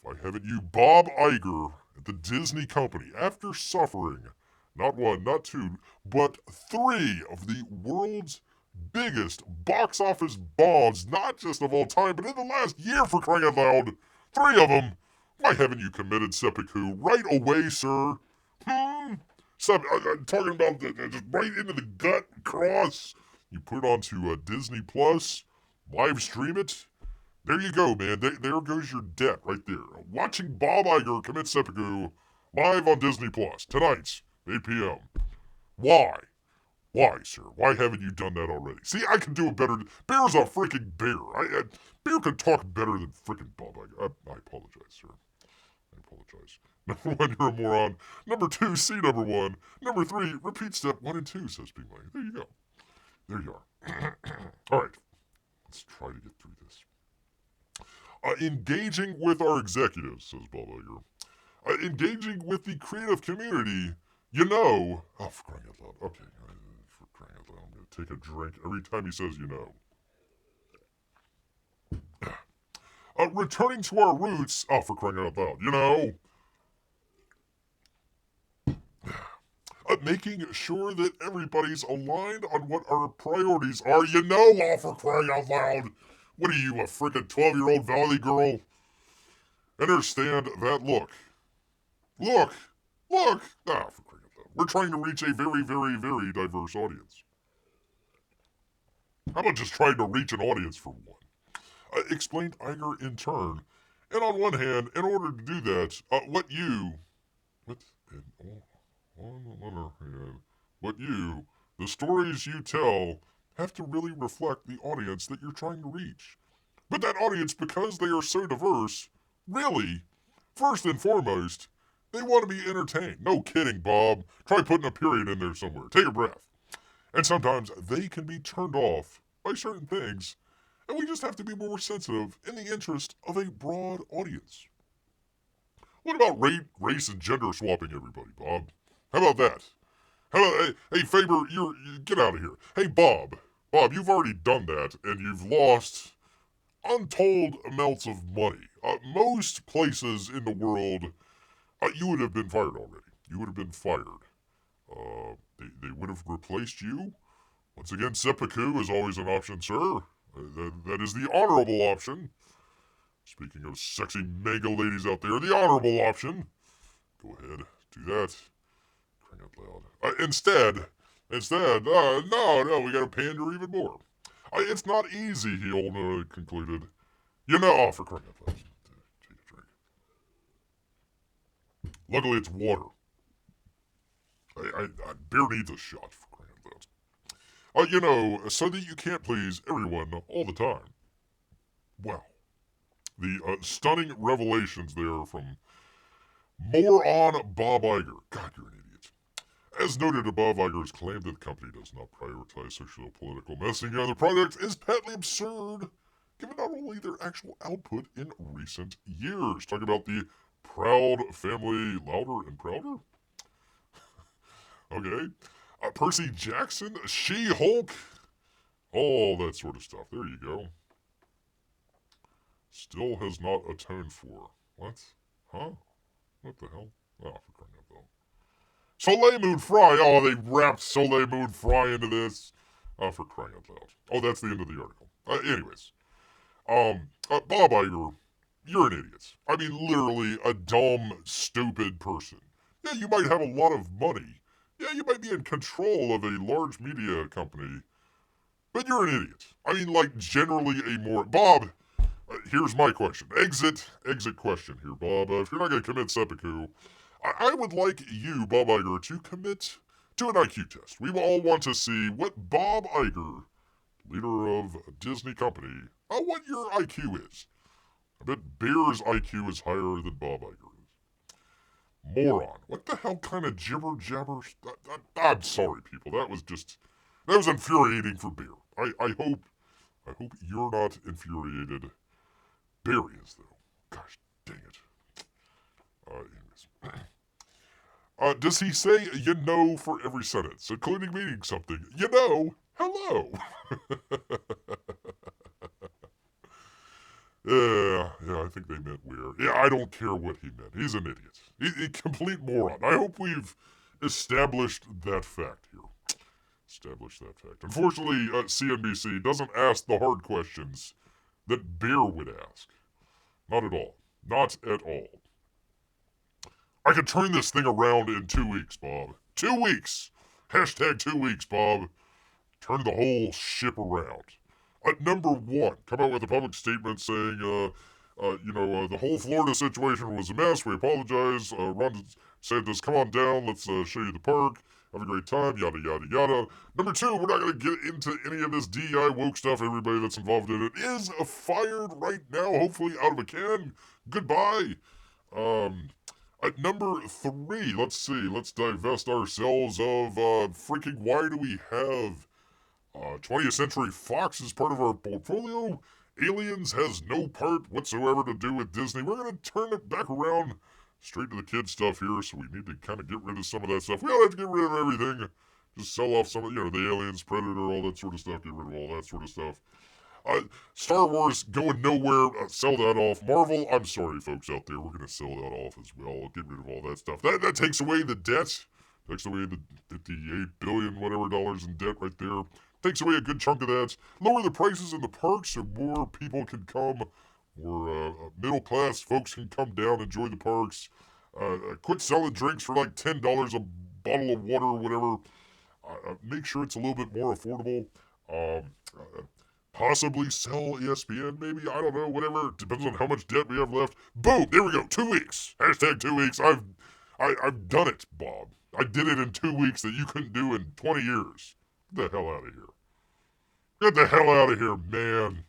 Bob Iger, at the Disney company, after suffering not one, not two, but three of the world's biggest box office bombs, not just of all time, but in the last year, for crying out loud. 3 of them. Why haven't you committed seppuku right away, sir? Talking about just right into the gut cross. You put it onto Disney Plus, live stream it. There you go, man. There goes your debt right there. Watching Bob Iger commit seppuku live on Disney Plus tonight, 8 p.m. Why? Why, sir? Why haven't you done that already? See, I can do it better. Bear's a freaking bear. Bear can talk better than freaking Bob Iger. I apologize, sir. I apologize. Number 1, you're a moron. Number 2, see number 1. Number 3, repeat step 1 and 2, says Bing Lang. There you go. There you are. All right. Let's try to get through this. Engaging with our executives, says Bob Iger. Engaging with the creative community, you know. Oh, for crying out loud. Okay. For crying out loud. I'm going to take a drink every time he says you know. Returning to our roots. Oh, for crying out loud. You know. Making sure that everybody's aligned on what our priorities are. You know, all for crying out loud. What are you, a frickin' 12-year-old Valley girl? Understand that look. Ah, for crying out loud. We're trying to reach a very, very, very diverse audience. How about just trying to reach an audience for one? Explained Iger in turn. And on one hand, in order to do that, the stories you tell have to really reflect the audience that you're trying to reach. But that audience, because they are so diverse, really, first and foremost, they want to be entertained. No kidding, Bob. Try putting a period in there somewhere. Take a breath. And sometimes they can be turned off by certain things, and we just have to be more sensitive in the interest of a broad audience. What about race and gender swapping everybody, Bob? How about that? Hey, Faber, you get out of here. Hey, Bob, you've already done that, and you've lost untold amounts of money. Most places in the world, you would have been fired already. You would have been fired. They would have replaced you. Once again, seppuku is always an option, sir. That is the honorable option. Speaking of sexy mega ladies out there, the honorable option. Go ahead, do that. Crying out loud. Instead, no, we gotta pander even more. It's not easy, he ultimately concluded. You know, for crying out loud. Take a drink. Luckily, it's water. Bear needs a shot, for crying out loud. So that you can't please everyone all the time. Wow. The stunning revelations there from moron Bob Iger. God, you're an idiot. As noted above, Iger's claim that the company does not prioritize socio-political messaging on their products is patently absurd, given not only their actual output in recent years. Talk about the Proud Family Louder and Prouder? Okay. Percy Jackson, She-Hulk, all that sort of stuff. There you go. Still has not atoned for. What? Huh? What the hell? Oh, for crying out loud. Soleil Moon Frye. Oh, they wrapped Soleil Moon Frye into this. Oh, for crying out loud. Oh, that's the end of the article. Anyways. Bob Iger, you're an idiot. I mean, literally a dumb, stupid person. Yeah, you might have a lot of money. Yeah, you might be in control of a large media company. But you're an idiot. I mean, like, generally a more... Bob... here's my question. Exit question here, Bob. If you're not going to commit seppuku, I would like you, Bob Iger, to commit to an IQ test. We all want to see what Bob Iger, leader of a Disney company, what your IQ is. I bet Bear's IQ is higher than Bob Iger is. Moron. What the hell kind of jibber jabber? I'm sorry, people. That was infuriating for Bear. I hope you're not infuriated. Bear is, though. Gosh dang it. Anyways. Does he say you know for every sentence, including meaning something? You know, hello. Yeah, I think they meant where. Yeah, I don't care what he meant. He's an idiot. He's a complete moron. I hope we've established that fact here. establish that fact. Unfortunately, CNBC doesn't ask the hard questions that Bear would ask. Not at all. Not at all. I could turn this thing around in 2 weeks, Bob. 2 weeks! Hashtag 2 weeks, Bob. Turn the whole ship around. Number one, come out with a public statement saying, the whole Florida situation was a mess. We apologize. Ron DeSantis, come on down. Let's show you the park. Have a great time. Yada, yada, yada. Number two, we're not going to get into any of this DEI woke stuff. Everybody that's involved in it is fired right now, hopefully out of a can. Goodbye. At number three, let's see. Let's divest ourselves of freaking why do we have 20th Century Fox as part of our portfolio? Aliens has no part whatsoever to do with Disney. We're going to turn it back around straight to the kid stuff here, so we need to kind of get rid of some of that stuff. We don't have to get rid of everything. Just sell off some of, the Aliens, Predator, all that sort of stuff. Get rid of all that sort of stuff. Star Wars going nowhere. Sell that off. Marvel, I'm sorry, folks out there. We're going to sell that off as well. Get rid of all that stuff. That takes away the debt. Takes away the $58 billion whatever dollars in debt right there. Takes away a good chunk of that. Lower the prices in the parks so more people can come. More middle-class folks can come down, enjoy the parks. Quit selling drinks for like $10 a bottle of water or whatever. Make sure it's a little bit more affordable. Possibly sell ESPN, maybe. I don't know. Whatever. Depends on how much debt we have left. Boom! There we go. 2 weeks. Hashtag 2 weeks. I've done it, Bob. I did it in 2 weeks that you couldn't do in 20 years. Get the hell out of here. Get the hell out of here, man.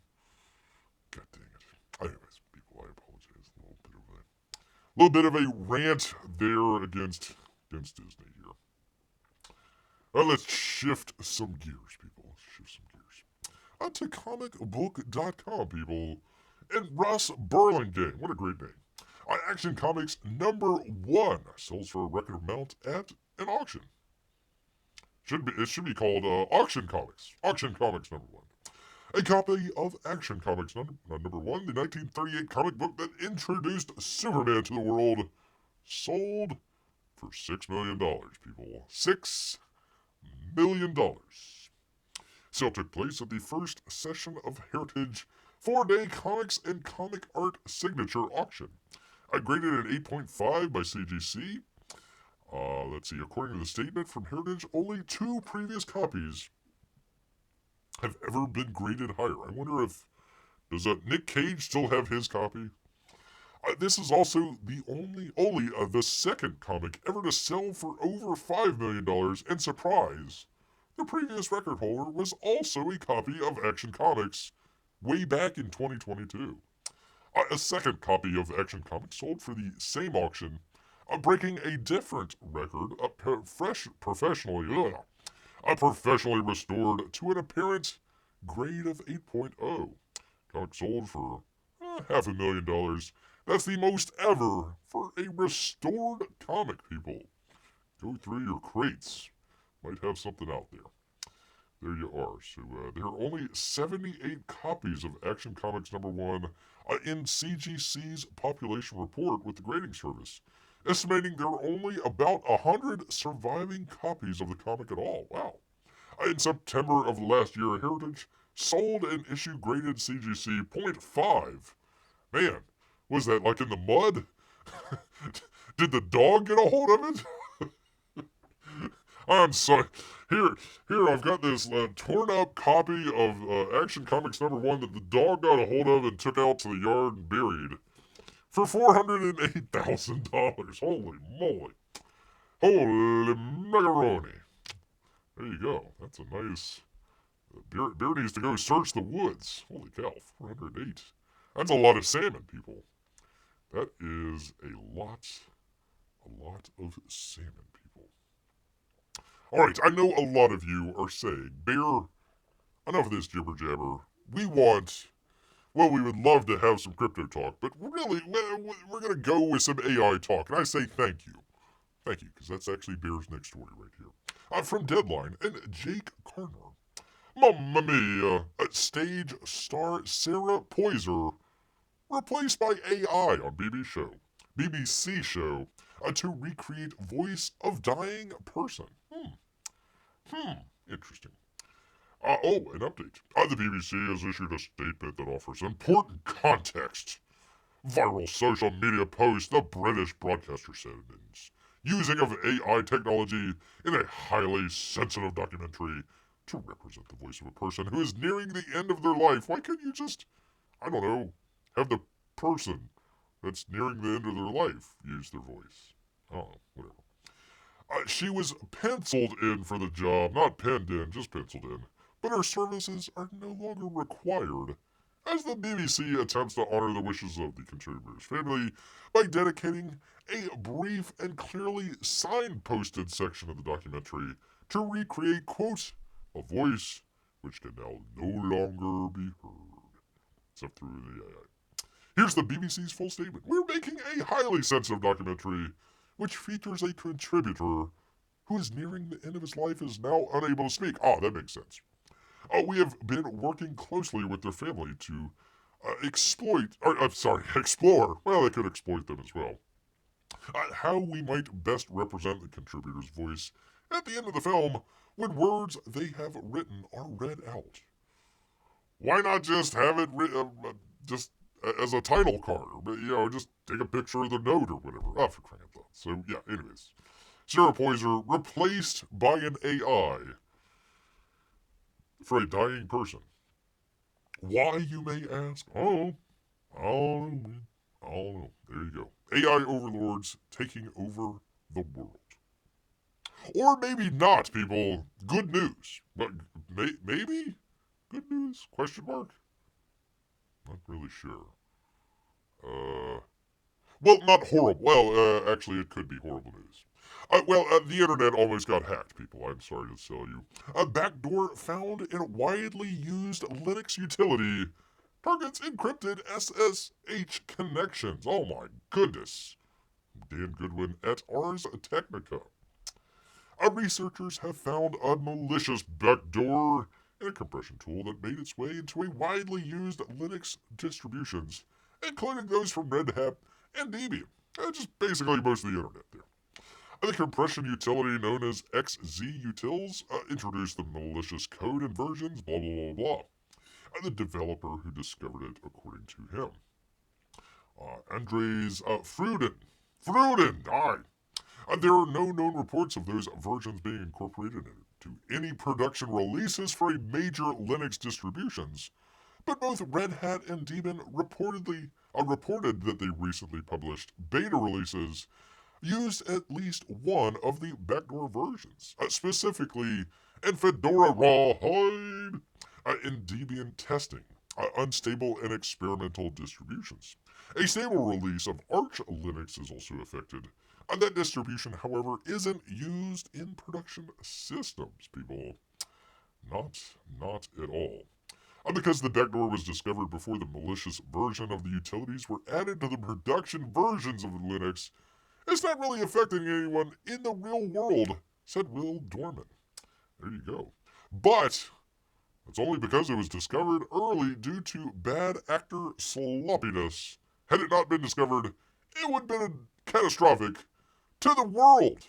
God dang it. Anyways, people, I apologize. A little bit of a rant there against Disney here. Let's shift some gears, people. Let's shift some gears. To comicbook.com, people. And Russ Burlingame. What a great name. Action Comics #1 sells for a record amount at an auction. It should be called Auction Comics. Auction Comics #1. A copy of Action Comics #1, the 1938 comic book that introduced Superman to the world, sold for $6 million, people. $6 million. Sale took place at the first session of Heritage 4-day comics and comic art signature auction. Graded at 8.5 by CGC. Let's see, according to the statement from Heritage, only 2 previous copies have ever been graded higher. I wonder does Nick Cage still have his copy? This is also the only the second comic ever to sell for over $5 million, and surprise, the previous record holder was also a copy of Action Comics way back in 2022. A second copy of Action Comics sold for the same auction, breaking a different record, professionally restored to an apparent grade of 8.0. Comic sold for $500,000. That's the most ever for a restored comic, people. Go through your crates. Might have something out there. There you are. So there are only 78 copies of Action Comics #1 in CGC's population report with the grading service, estimating there are only about 100 surviving copies of the comic at all. Wow. In September of last year, Heritage sold an issue graded CGC .5. Man, was that like in the mud? Did the dog get a hold of it? I'm sorry. Here, I've got this torn up copy of Action Comics #1 that the dog got a hold of and took out to the yard and buried for $408,000. Holy moly. Holy macaroni. There you go. That's a nice... Bear needs to go search the woods. Holy cow, 408. That's a lot of salmon, people. That is a lot of salmon, people. Alright, I know a lot of you are saying, Bear, enough of this jibber-jabber. We would love to have some crypto talk, but really, we're going to go with some AI talk. And I say thank you. Thank you, because that's actually Bear's next story right here. From Deadline and Jake Carner. Mamma mia, stage star Sarah Poyser replaced by AI on BBC show to recreate voice of dying person. Interesting. An update. The BBC has issued a statement that offers important context. Viral social media post, the British broadcaster said, using of AI technology in a highly sensitive documentary to represent the voice of a person who is nearing the end of their life. Why can't you just, I don't know, have the person that's nearing the end of their life use their voice? I don't know, whatever. She was penciled in for the job, not penned in, just penciled in. But her services are no longer required, as the BBC attempts to honor the wishes of the contributor's family by dedicating a brief and clearly signposted section of the documentary to recreate, quote, a voice which can now no longer be heard, except through the AI. Here's the BBC's full statement. We're making a highly sensitive documentary which features a contributor who is nearing the end of his life is now unable to speak. That makes sense. We have been working closely with their family to explore, well, they could exploit them as well, how we might best represent the contributor's voice at the end of the film when words they have written are read out. Why not just have it just as a title card, or just take a picture of the note or whatever. For crying out loud. So yeah, anyways, Sarah Poyser replaced by an AI for a dying person. Why, you may ask? I don't know. There you go. AI overlords taking over the world. Or maybe not, people. Good news. But maybe? Good news? Question mark? Not really sure. Well, not horrible. Well, actually, it could be horrible news. The internet almost got hacked, people. I'm sorry to tell you. A backdoor found in widely used Linux utility targets encrypted SSH connections. Oh my goodness. Dan Goodwin at Ars Technica. Researchers have found a malicious backdoor in a compression tool that made its way into a widely used Linux distributions, including those from Red Hat and Debian. Just basically most of the internet there. The compression utility known as XZUtils introduced the malicious code and versions, blah, blah, blah, blah. The developer who discovered it, according to him. Andres Fruden died. There are no known reports of those versions being incorporated into any production releases for a major Linux distributions, but both Red Hat and Debian reported that they recently published beta releases used at least one of the backdoor versions, specifically in Fedora Rawhide, in Debian testing, unstable and experimental distributions. A stable release of Arch Linux is also affected. That distribution, however, isn't used in production systems, people. Not at all. Because the backdoor was discovered before the malicious version of the utilities were added to the production versions of Linux, it's not really affecting anyone in the real world, said Will Dorman. There you go. But it's only because it was discovered early due to bad actor sloppiness. Had it not been discovered, it would have been catastrophic to the world.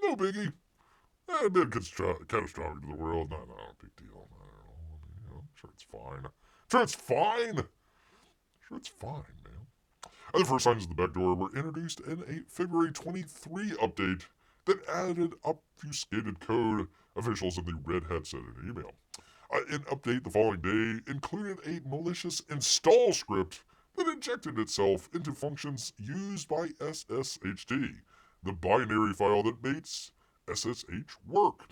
No biggie. It'd been catastrophic to the world. No, big deal. I'm sure it's fine. Sure it's fine, man. The first signs of the backdoor were introduced in a February 23 update that added obfuscated code, officials in the Red Hat said in an email. An update the following day included a malicious install script that injected itself into functions used by SSHD, the binary file that makes SSH work.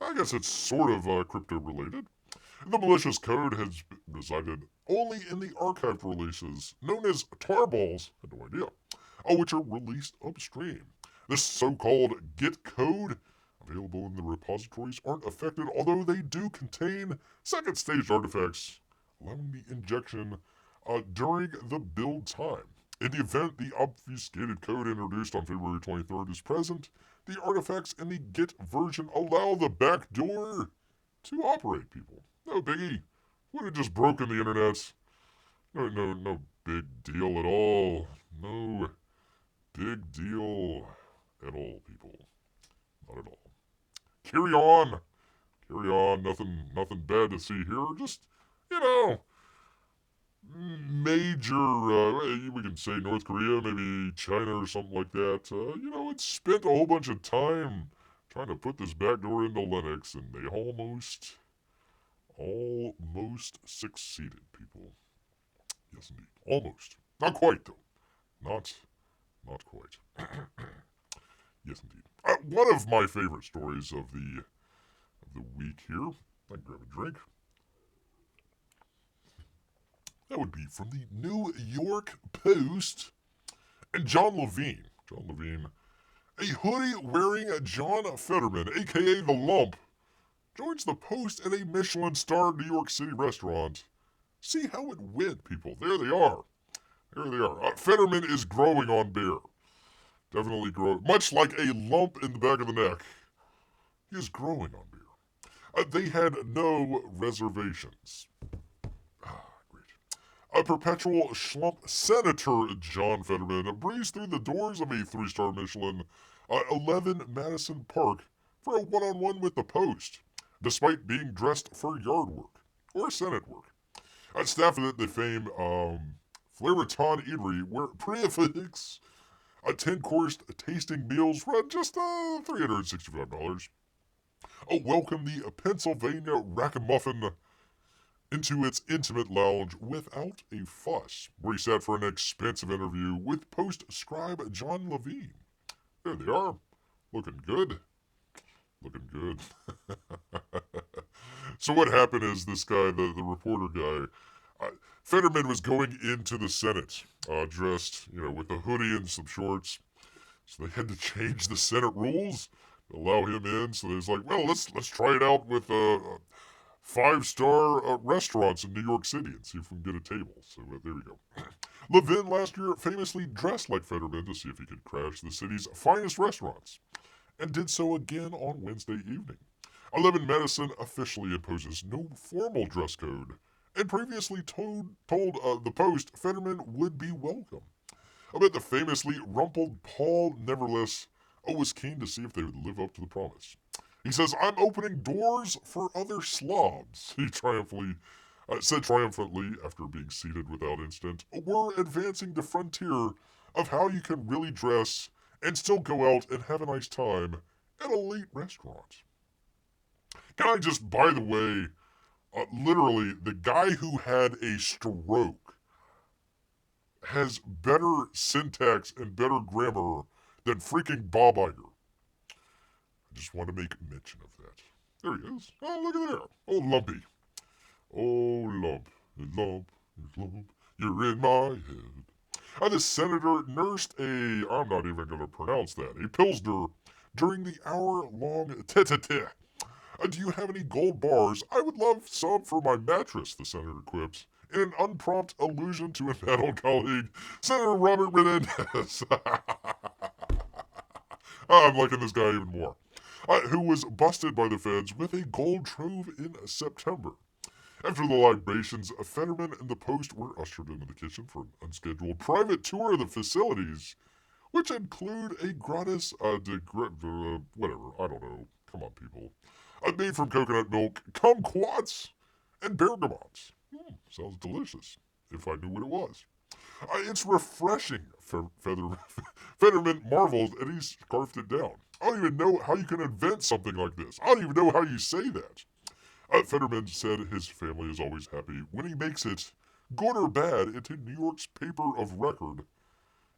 I guess it's sort of crypto-related. The malicious code has resided only in the archived releases, known as tarballs, I had no idea, which are released upstream. This so-called Git code, available in the repositories, aren't affected, although they do contain second-stage artifacts, allowing the injection during the build time. In the event the obfuscated code introduced on February 23rd is present, the artifacts in the Git version allow the backdoor to operate, people. No biggie. Would have just broken the internet. No big deal at all. No big deal at all, people. Not at all. Carry on carry on. Nothing bad to see here. Just, you know, major, we can say North Korea, maybe China or something like that. It spent a whole bunch of time trying to put this backdoor into Linux, and they almost succeeded, people. Yes, indeed. Almost. Not quite, though. Not quite. Yes, indeed. One of my favorite stories of the week here. I can grab a drink. That would be from the New York Post and John Levine. John Levine, a hoodie-wearing John Fetterman, a.k.a. The Lump, joins the Post at a Michelin-starred New York City restaurant. See how it went, people. There they are. Fetterman is growing on Bear. Definitely growing. Much like a lump in the back of the neck. He is growing on Bear. They had no reservations. Great. A perpetual schlump Senator John Fetterman breezed through the doors of a 3-star Michelin 11 Madison Park for a one-on-one with the Post, despite being dressed for yard work or Senate work. Staff at the famed Flareton Eatery, where Prix 10-course tasting meals run just $365. Welcome the Pennsylvania Ragamuffin into its intimate lounge without a fuss, where he sat for an expensive interview with Post scribe John Levine. There they are, looking good. So what happened is this guy, the reporter guy, Fetterman was going into the Senate dressed, with a hoodie and some shorts. So they had to change the Senate rules to allow him in. So they was like, well, let's try it out with 5-star restaurants in New York City and see if we can get a table. So there we go. Levin last year famously dressed like Fetterman to see if he could crash the city's finest restaurants, and did so again on Wednesday evening. 11 Madison officially imposes no formal dress code, and previously told the Post Fetterman would be welcome. I bet the famously rumpled Paul nevertheless was keen to see if they would live up to the promise. He says, I'm opening doors for other slobs, he said triumphantly after being seated without incident. We're advancing the frontier of how you can really dress and still go out and have a nice time at elite restaurants. Can I just, by the way, literally, the guy who had a stroke has better syntax and better grammar than freaking Bob Iger. I just want to make mention of that. There he is. Oh, look at there. Oh, Lumpy. Oh, lump, you're in my head. The senator nursed I'm not even going to pronounce that, a Pilsner during the hour-long tete-a-tete. Do you have any gold bars? I would love some for my mattress, the senator quips, in an unprompt allusion to a battle colleague, Senator Robert Menendez. I'm liking this guy even more. Who was busted by the feds with a gold trove in September. After the libations, Fetterman and the Post were ushered into the kitchen for an unscheduled private tour of the facilities, which include a gratis, whatever, I don't know, come on people, made from coconut milk, kumquats, and bergamots. Sounds delicious, if I knew what it was. It's refreshing, Fetterman marveled, and he scarfed it down. I don't even know how you can invent something like this. I don't even know how you say that. Fetterman said his family is always happy when he makes it, good or bad, into New York's paper of record.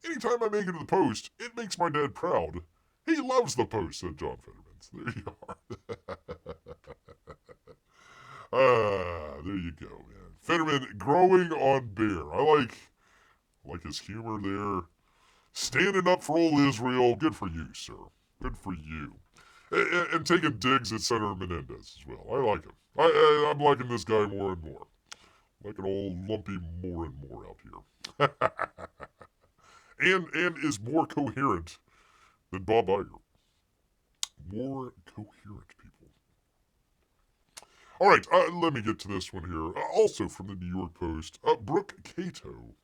Anytime I make it to the Post, it makes my dad proud. He loves the Post, said John Fetterman. So there you are. There you go, man. Fetterman growing on Bear. I like his humor there. Standing up for old Israel. Good for you, sir. Good for you. And taking digs at Senator Menendez as well. I like him. I'm liking this guy more and more. Liking old Lumpy more and more out here. and is more coherent than Bob Iger. More coherent, people. All right, let me get to this one here. Also from the New York Post, Brooke Cato.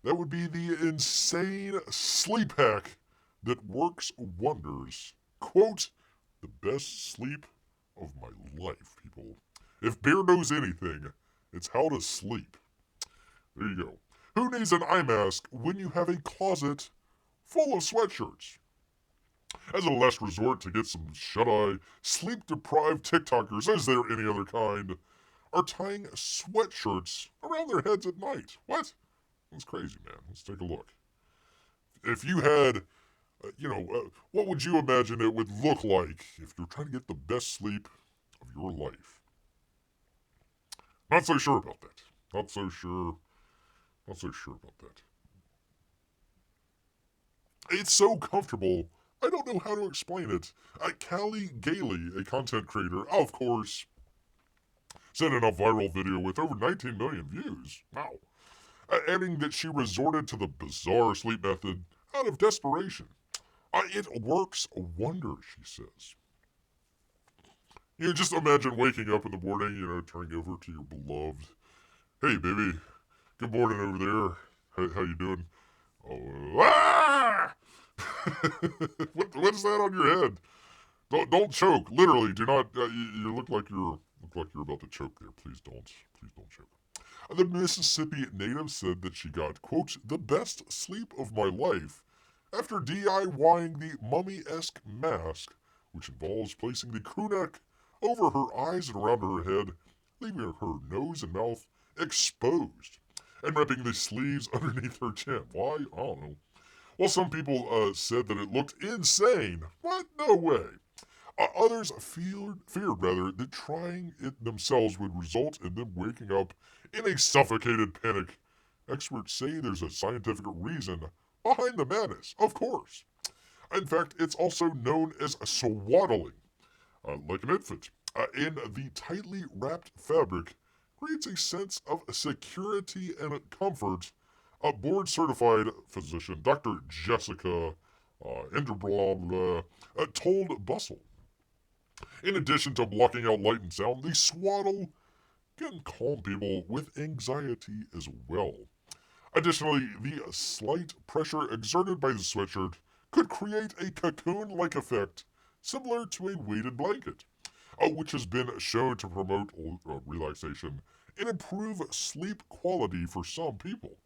That would be the insane sleep hack that works wonders. Quote, the best sleep of my life, people. If Bear knows anything, it's how to sleep. There you go. Who needs an eye mask when you have a closet full of sweatshirts? As a last resort to get some shut-eye, sleep-deprived TikTokers, as there any other kind, are tying sweatshirts around their heads at night. What? That's crazy, man. Let's take a look. If you had, what would you imagine it would look like if you're trying to get the best sleep of your life? Not so sure about that. Not so sure about that. It's so comfortable, I don't know how to explain it. Callie Gailey, a content creator, of course, sent in a viral video with over 19 million views. Wow. Adding that she resorted to the bizarre sleep method out of desperation. It works wonders, she says. Just imagine waking up in the morning, turning over to your beloved. Hey, baby. Good morning over there. How you doing? Oh, ah! What's that on your head? Don't choke. Literally, do not. You look like you're about to choke there. Please don't choke. The Mississippi native said that she got, quote, the best sleep of my life after DIYing the mummy-esque mask, which involves placing the crew neck over her eyes and around her head, leaving her nose and mouth exposed, and wrapping the sleeves underneath her chin. Why? I don't know. Well, some people said that it looked insane. What? No way. Others feared that trying it themselves would result in them waking up in a suffocated panic. Experts say there's a scientific reason behind the madness, of course. In fact, it's also known as swaddling, like an infant. And the tightly wrapped fabric creates a sense of security and comfort. A board-certified physician, Dr. Jessica Enderblom, told Bustle. In addition to blocking out light and sound, the swaddle can calm people with anxiety as well. Additionally, the slight pressure exerted by the sweatshirt could create a cocoon-like effect similar to a weighted blanket, which has been shown to promote relaxation and improve sleep quality for some people.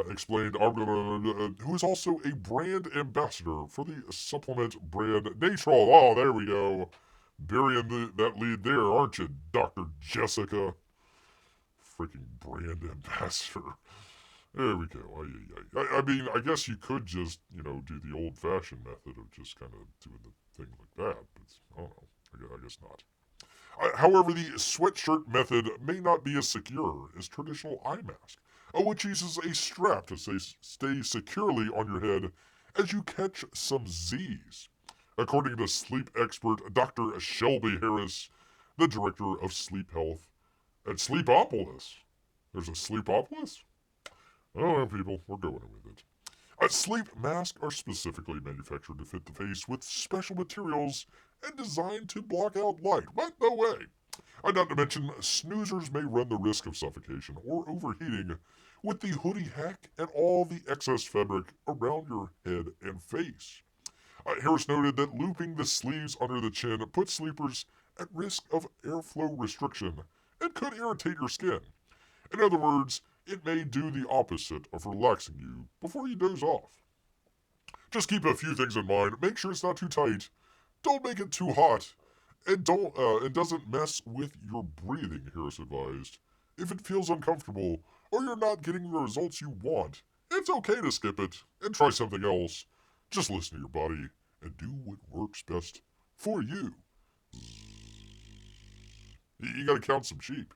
Explained who is also a brand ambassador for the supplement brand Natrol. Oh, there we go. Burying that lead there, aren't you, Dr. Jessica? Freaking brand ambassador. There we go. I mean, I guess you could just, do the old-fashioned method of just kind of doing the thing like that, but I don't know. I guess not. However, the sweatshirt method may not be as secure as traditional eye mask, which uses a strap to stay securely on your head as you catch some Z's. According to sleep expert Dr. Shelby Harris, the director of sleep health at Sleepopolis. There's a Sleepopolis? Oh, people, we're going with it. Sleep masks are specifically manufactured to fit the face with special materials and designed to block out light. What? No way. Not to mention, snoozers may run the risk of suffocation or overheating with the hoodie hack and all the excess fabric around your head and face. Harris noted that looping the sleeves under the chin puts sleepers at risk of airflow restriction and could irritate your skin. In other words, it may do the opposite of relaxing you before you doze off. Just keep a few things in mind. Make sure it's not too tight. Don't make it too hot. And it doesn't mess with your breathing, Harris advised. If it feels uncomfortable or you're not getting the results you want, it's okay to skip it and try something else. Just listen to your body and do what works best for you. You gotta count some sheep.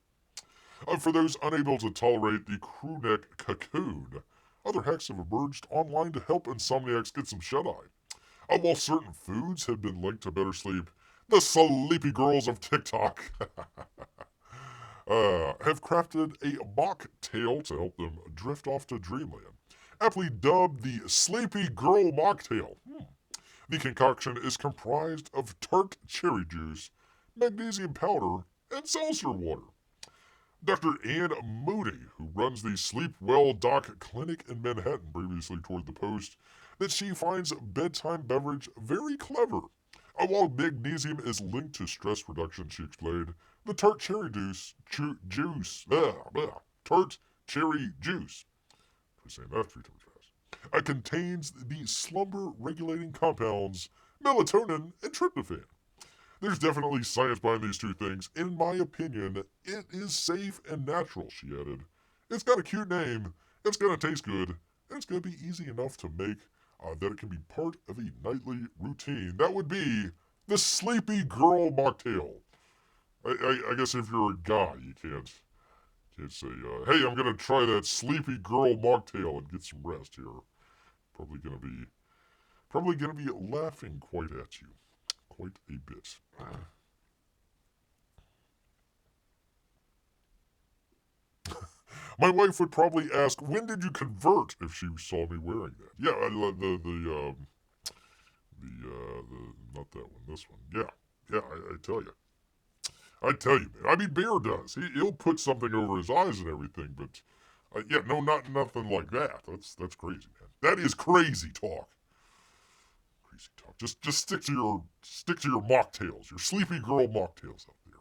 For those unable to tolerate the crew neck cocoon, other hacks have emerged online to help insomniacs get some shut-eye. While certain foods have been linked to better sleep, the sleepy girls of TikTok have crafted a mocktail to help them drift off to dreamland, aptly dubbed the Sleepy Girl Mocktail. The concoction is comprised of tart cherry juice, magnesium powder, and seltzer water. Dr. Ann Moody, who runs the Sleep Well Doc Clinic in Manhattan, previously told the Post that she finds bedtime beverage very clever, While magnesium is linked to stress reduction, she explained, the tart cherry tart cherry juice, try saying that 3 times fast, contains the slumber-regulating compounds melatonin and tryptophan. There's definitely science behind these two things. In my opinion, it is safe and natural, she added. It's got a cute name, it's gonna taste good, and it's gonna be easy enough to make that it can be part of a nightly routine. That would be the Sleepy Girl mocktail. I guess if you're a guy, you can't say, hey, I'm gonna try that Sleepy Girl mocktail and get some rest here. Probably gonna be laughing quite at you. Quite a bit. My wife would probably ask, when did you convert, if she saw me wearing that. Yeah, I love the not that one, this one. Yeah, I tell you. I tell you, man. I mean, Bear does. He'll put something over his eyes and everything, but yeah, no, nothing like that. That's crazy, man. That is crazy talk. Crazy talk. Just stick to your mocktails, your Sleepy Girl mocktails up there.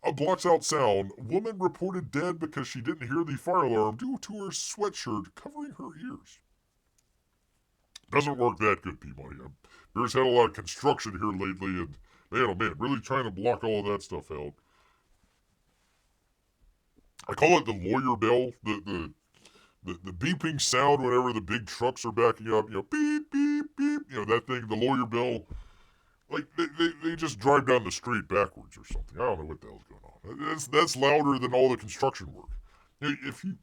A blocks out sound. Woman reported dead because she didn't hear the fire alarm due to her sweatshirt covering her ears. Doesn't work that good, Peabody. Bear's had a lot of construction here lately, and man, oh man, really trying to block all of that stuff out. I call it the lawyer bell, the beeping sound whenever the big trucks are backing up. You know, beep, beep, beep. You know, that thing, the lawyer bell. Like, they just drive down the street backwards or something. I don't know what the hell's going on. That's louder than all the construction work. You know, if you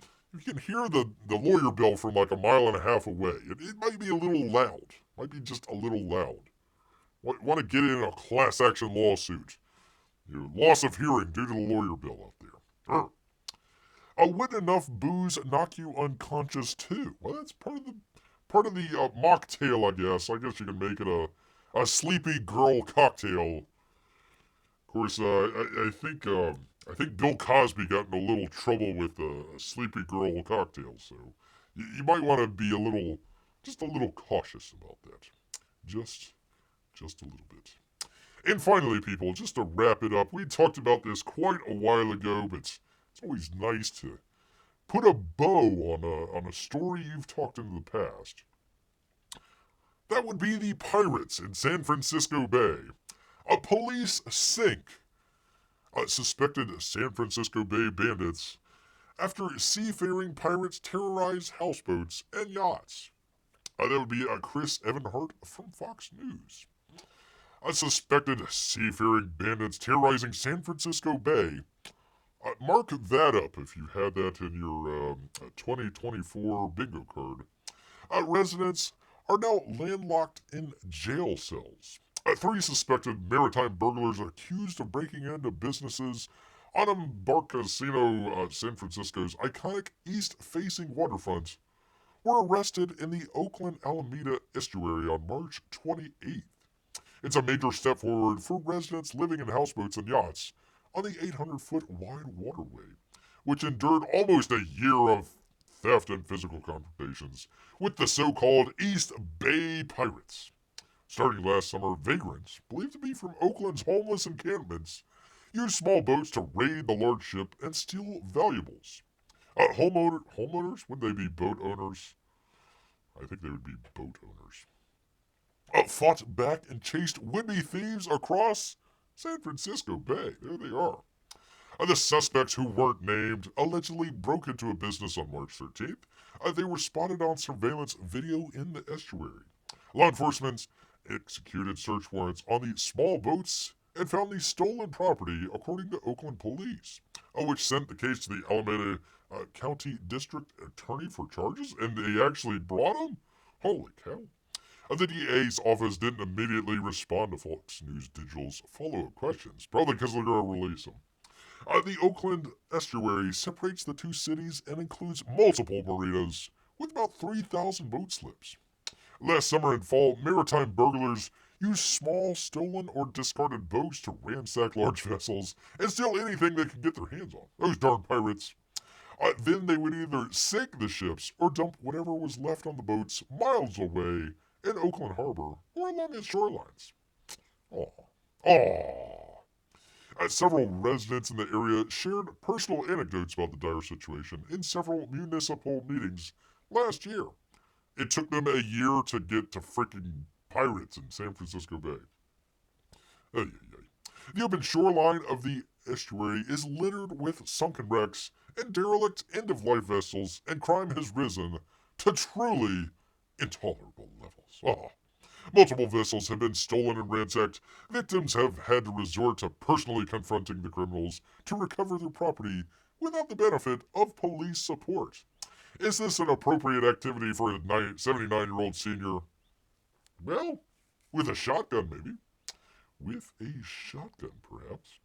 can hear the lawyer bell from like a mile and a half away, it might be a little loud. Might be just a little loud. Want to get in a class action lawsuit. You know, loss of hearing due to the lawyer bell out there. Would enough booze knock you unconscious too? Well, that's part of the mocktail, I guess. I guess you can make it a sleepy girl cocktail. Of course, I think Bill Cosby got in a little trouble with a sleepy girl cocktail, so you might want to be just a little cautious about that. Just a little bit. And finally, people, just to wrap it up, we talked about this quite a while ago, but it's always nice to put a bow on a story you've talked in the past. That would be the pirates in San Francisco Bay. Police sink suspected San Francisco Bay bandits after seafaring pirates terrorize houseboats and yachts. That would be Chris Evanhart from Fox News. Suspected seafaring bandits terrorizing San Francisco Bay. Mark that up if you had that in your 2024 bingo card. Residents are now landlocked in jail cells. 3 suspected maritime burglars accused of breaking into businesses on Embarcadero, San Francisco's iconic east-facing waterfront were arrested in the Oakland Alameda estuary on March 28th. It's a major step forward for residents living in houseboats and yachts on the 800-foot wide waterway, which endured almost a year of theft and physical confrontations with the so-called East Bay Pirates. Starting last summer, vagrants, believed to be from Oakland's homeless encampments, used small boats to raid the large ship and steal valuables. Homeowners? Would they be boat owners? I think they would be boat owners. Fought back and chased would-be thieves across San Francisco Bay. There they are. The suspects, who weren't named, allegedly broke into a business on March 13th. They were spotted on surveillance video in the estuary. Law enforcement executed search warrants on the small boats and found the stolen property, according to Oakland police, which sent the case to the Alameda County District Attorney for charges, and they actually brought him? Holy cow. The DA's office didn't immediately respond to Fox News Digital's follow-up questions, probably because they're going to release them. The Oakland estuary separates the two cities and includes multiple marinas with about 3,000 boat slips. Last summer and fall, maritime burglars used small, stolen, or discarded boats to ransack large vessels and steal anything they could get their hands on. Those darn pirates. Then they would either sink the ships or dump whatever was left on the boats miles away in Oakland Harbor or along its shorelines. Aw. Aw. Several residents in the area shared personal anecdotes about the dire situation in several municipal meetings last year. It took them a year to get to freaking pirates in San Francisco Bay. Ay, ay, ay. The open shoreline of the estuary is littered with sunken wrecks and derelict end-of-life vessels, and crime has risen to truly intolerable levels. Multiple vessels have been stolen and ransacked. Victims have had to resort to personally confronting the criminals to recover their property without the benefit of police support. Is this an appropriate activity for a 79-year-old senior? Well, with a shotgun, maybe. With a shotgun, perhaps.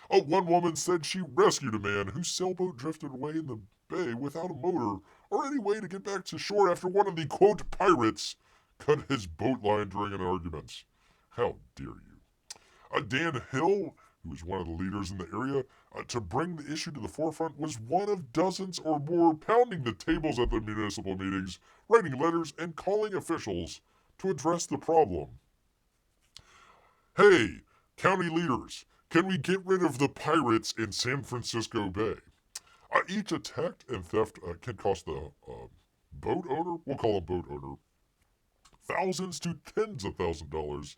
One woman said she rescued a man whose sailboat drifted away in the bay without a motor or any way to get back to shore after one of the, quote, pirates cut his boat line during an argument. How dare you? Dan Hill, who was one of the leaders in the area, to bring the issue to the forefront, was one of dozens or more pounding the tables at the municipal meetings, writing letters, and calling officials to address the problem. Hey, county leaders, can we get rid of the pirates in San Francisco Bay? Each attack and theft can cost the boat owner, we'll call him boat owner, thousands to tens of thousands of dollars,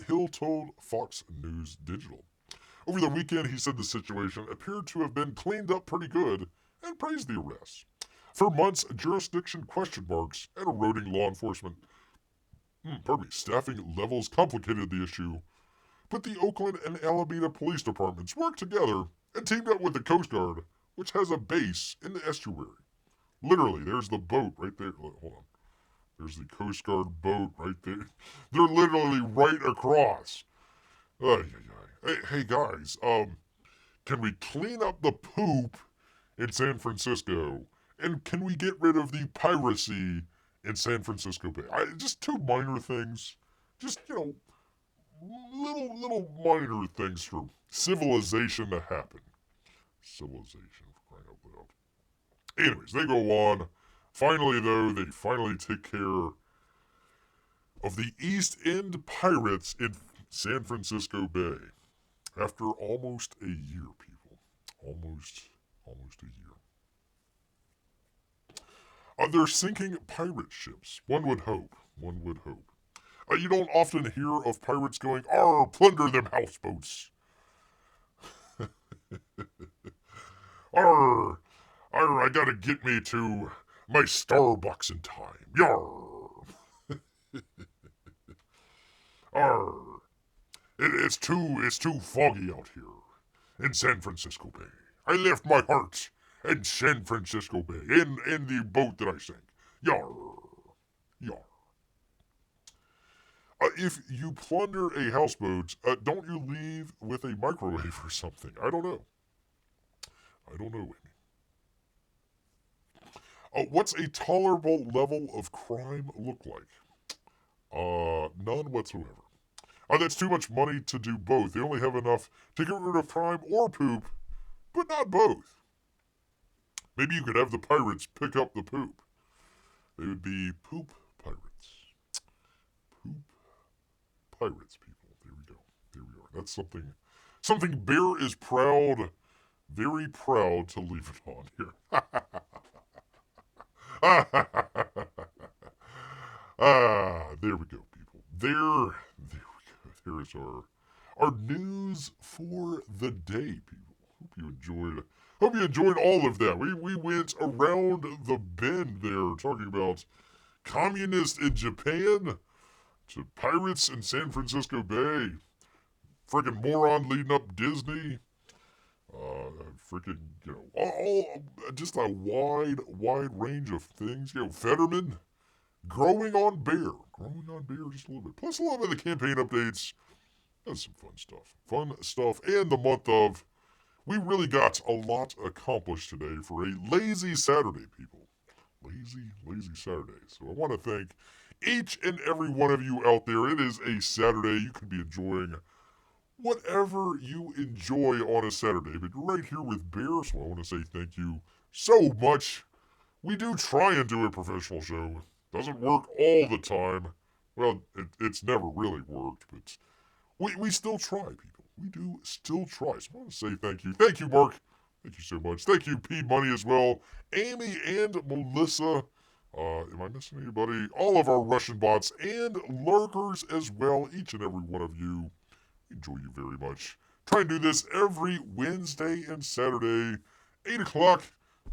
Hill told Fox News Digital. Over the weekend, he said the situation appeared to have been cleaned up pretty good and praised the arrests. For months, jurisdiction question marks and eroding law enforcement staffing levels complicated the issue, but the Oakland and Alameda police departments worked together and teamed up with the Coast Guard, which has a base in the estuary. Literally, there's the boat right there. Hold on. There's the Coast Guard boat right there. They're literally right across. Hey guys, can we clean up the poop in San Francisco? And can we get rid of the piracy in San Francisco Bay? Just two minor things. Just, little minor things for civilization to happen. Civilization, for crying out loud. Anyways, they go on. Finally, though, they finally take care of the East End Pirates in San Francisco Bay. After almost a year, people. Almost a year. They're sinking pirate ships. One would hope. You don't often hear of pirates going, "Arr, plunder them houseboats." Arr, I gotta get me to my Starbucks in time. Yarr. Arr. It's too foggy out here in San Francisco Bay. I left my heart in San Francisco Bay, in the boat that I sank. Yarr. If you plunder a houseboat, don't you leave with a microwave or something? I don't know, Amy. What's a tolerable level of crime look like? None whatsoever. That's too much money to do both. They only have enough to get rid of crime or poop, but not both. Maybe you could have the pirates pick up the poop. They would be poop pirates. Poop pirates, people. There we go. There we are. That's something Bear is proud, very proud to leave it on here. There we go, people. There we go. There is our news for the day, people. Hope you enjoyed all of that. We went around the bend there, talking about communists in Japan to pirates in San Francisco Bay, freaking moron leading up Disney, all just a wide range of things. Fetterman, growing on Bear just a little bit. Plus a lot of the campaign updates. That's some fun stuff. And the month of, we really got a lot accomplished today for a lazy Saturday, people. Lazy Saturday. So I want to thank each and every one of you out there. It is a Saturday. You can be enjoying whatever you enjoy on a Saturday. But you're right here with Bear, so I want to say thank you so much. We do try and do a professional show. Doesn't work all the time. Well, it's never really worked, but we still try, people. We do still try. So I want to say thank you. Thank you, Marc. Thank you so much. Thank you, P Money, as well. Amy and Melissa. Am I missing anybody? All of our Russian bots and lurkers as well. Each and every one of you. Enjoy you very much. Try and do this every Wednesday and Saturday, 8 o'clock.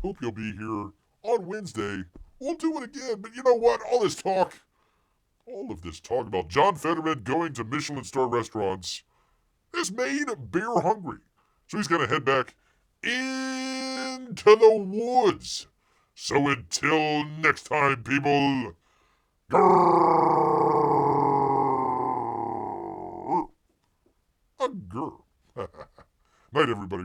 Hope you'll be here on Wednesday. We'll do it again, but you know what? All of this talk about John Fetterman going to Michelin star restaurants has made Bear hungry. So he's going to head back into the woods. So until next time, people, grrr, a grrr. Night, everybody.